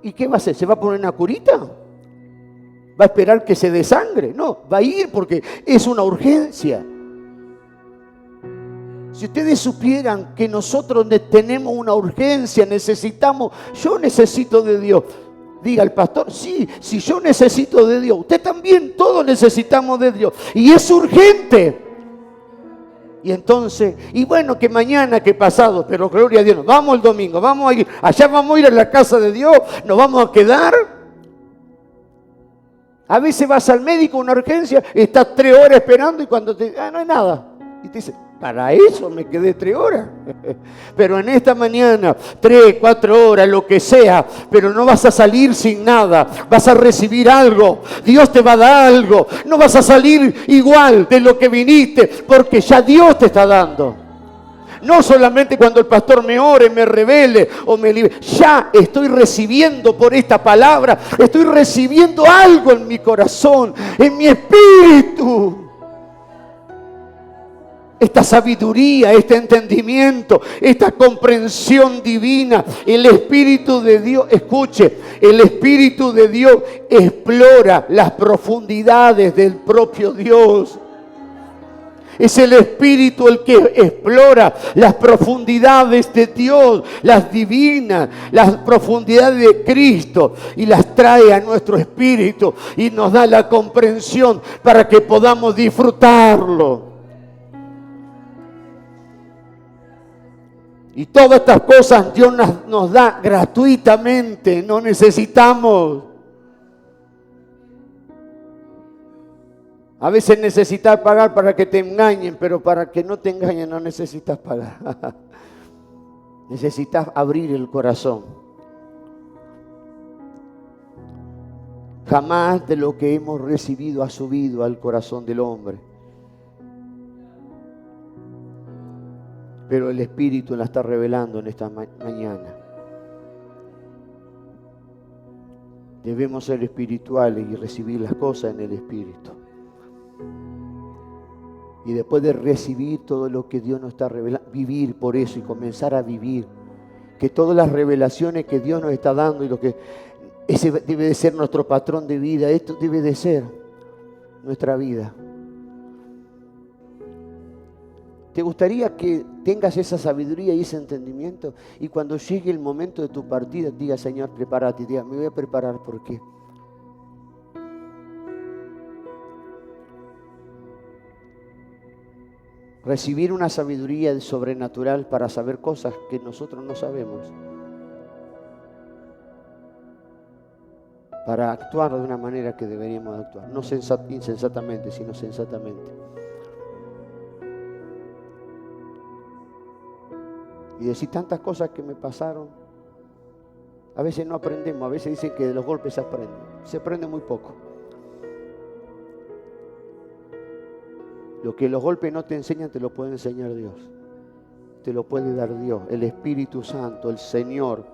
¿y qué va a hacer? ¿Se va a poner una curita? ¿Va a esperar que se desangre? No, va a ir porque es una urgencia. Si ustedes supieran que nosotros tenemos una urgencia, yo necesito de Dios. Diga el pastor, sí, si yo necesito de Dios, usted también, todos necesitamos de Dios. Y es urgente. Y entonces, y bueno, que mañana, que pasado, pero gloria a Dios, vamos el domingo, vamos a ir, allá vamos a ir a la casa de Dios, nos vamos a quedar. A veces vas al médico, una urgencia, estás 3 horas esperando y cuando no hay nada. Y te dice, para eso me quedé 3 horas. Pero en esta mañana, 3, 4 horas, lo que sea, pero no vas a salir sin nada. Vas a recibir algo. Dios te va a dar algo. No vas a salir igual de lo que viniste, porque ya Dios te está dando. No solamente cuando el pastor me ore, me revele o me libere. Ya estoy recibiendo por esta palabra, estoy recibiendo algo en mi corazón, en mi espíritu. Esta sabiduría, este entendimiento, esta comprensión divina. El Espíritu de Dios, escuche, el Espíritu de Dios explora las profundidades del propio Dios. Es el Espíritu el que explora las profundidades de Dios, las divinas, las profundidades de Cristo y las trae a nuestro espíritu y nos da la comprensión para que podamos disfrutarlo. Y todas estas cosas Dios nos da gratuitamente, no necesitamos. A veces necesitas pagar para que te engañen, pero para que no te engañen no necesitas pagar. Necesitas abrir el corazón. Jamás de lo que hemos recibido ha subido al corazón del hombre. Pero el Espíritu la está revelando en esta mañana. Debemos ser espirituales y recibir las cosas en el Espíritu. Y después de recibir todo lo que Dios nos está revelando, vivir por eso y comenzar a vivir. Que todas las revelaciones que Dios nos está dando y lo que ese debe de ser nuestro patrón de vida, esto debe de ser nuestra vida. ¿Te gustaría que tengas esa sabiduría y ese entendimiento? Y cuando llegue el momento de tu partida, diga, Señor, prepárate. Diga, me voy a preparar, ¿por qué? Recibir una sabiduría sobrenatural para saber cosas que nosotros no sabemos. Para actuar de una manera que deberíamos actuar. No insensatamente, sino sensatamente. Y decir tantas cosas que me pasaron. A veces no aprendemos, a veces dicen que de los golpes se aprende. Se aprende muy poco. Lo que los golpes no te enseñan, te lo puede enseñar Dios. Te lo puede dar Dios, el Espíritu Santo, el Señor.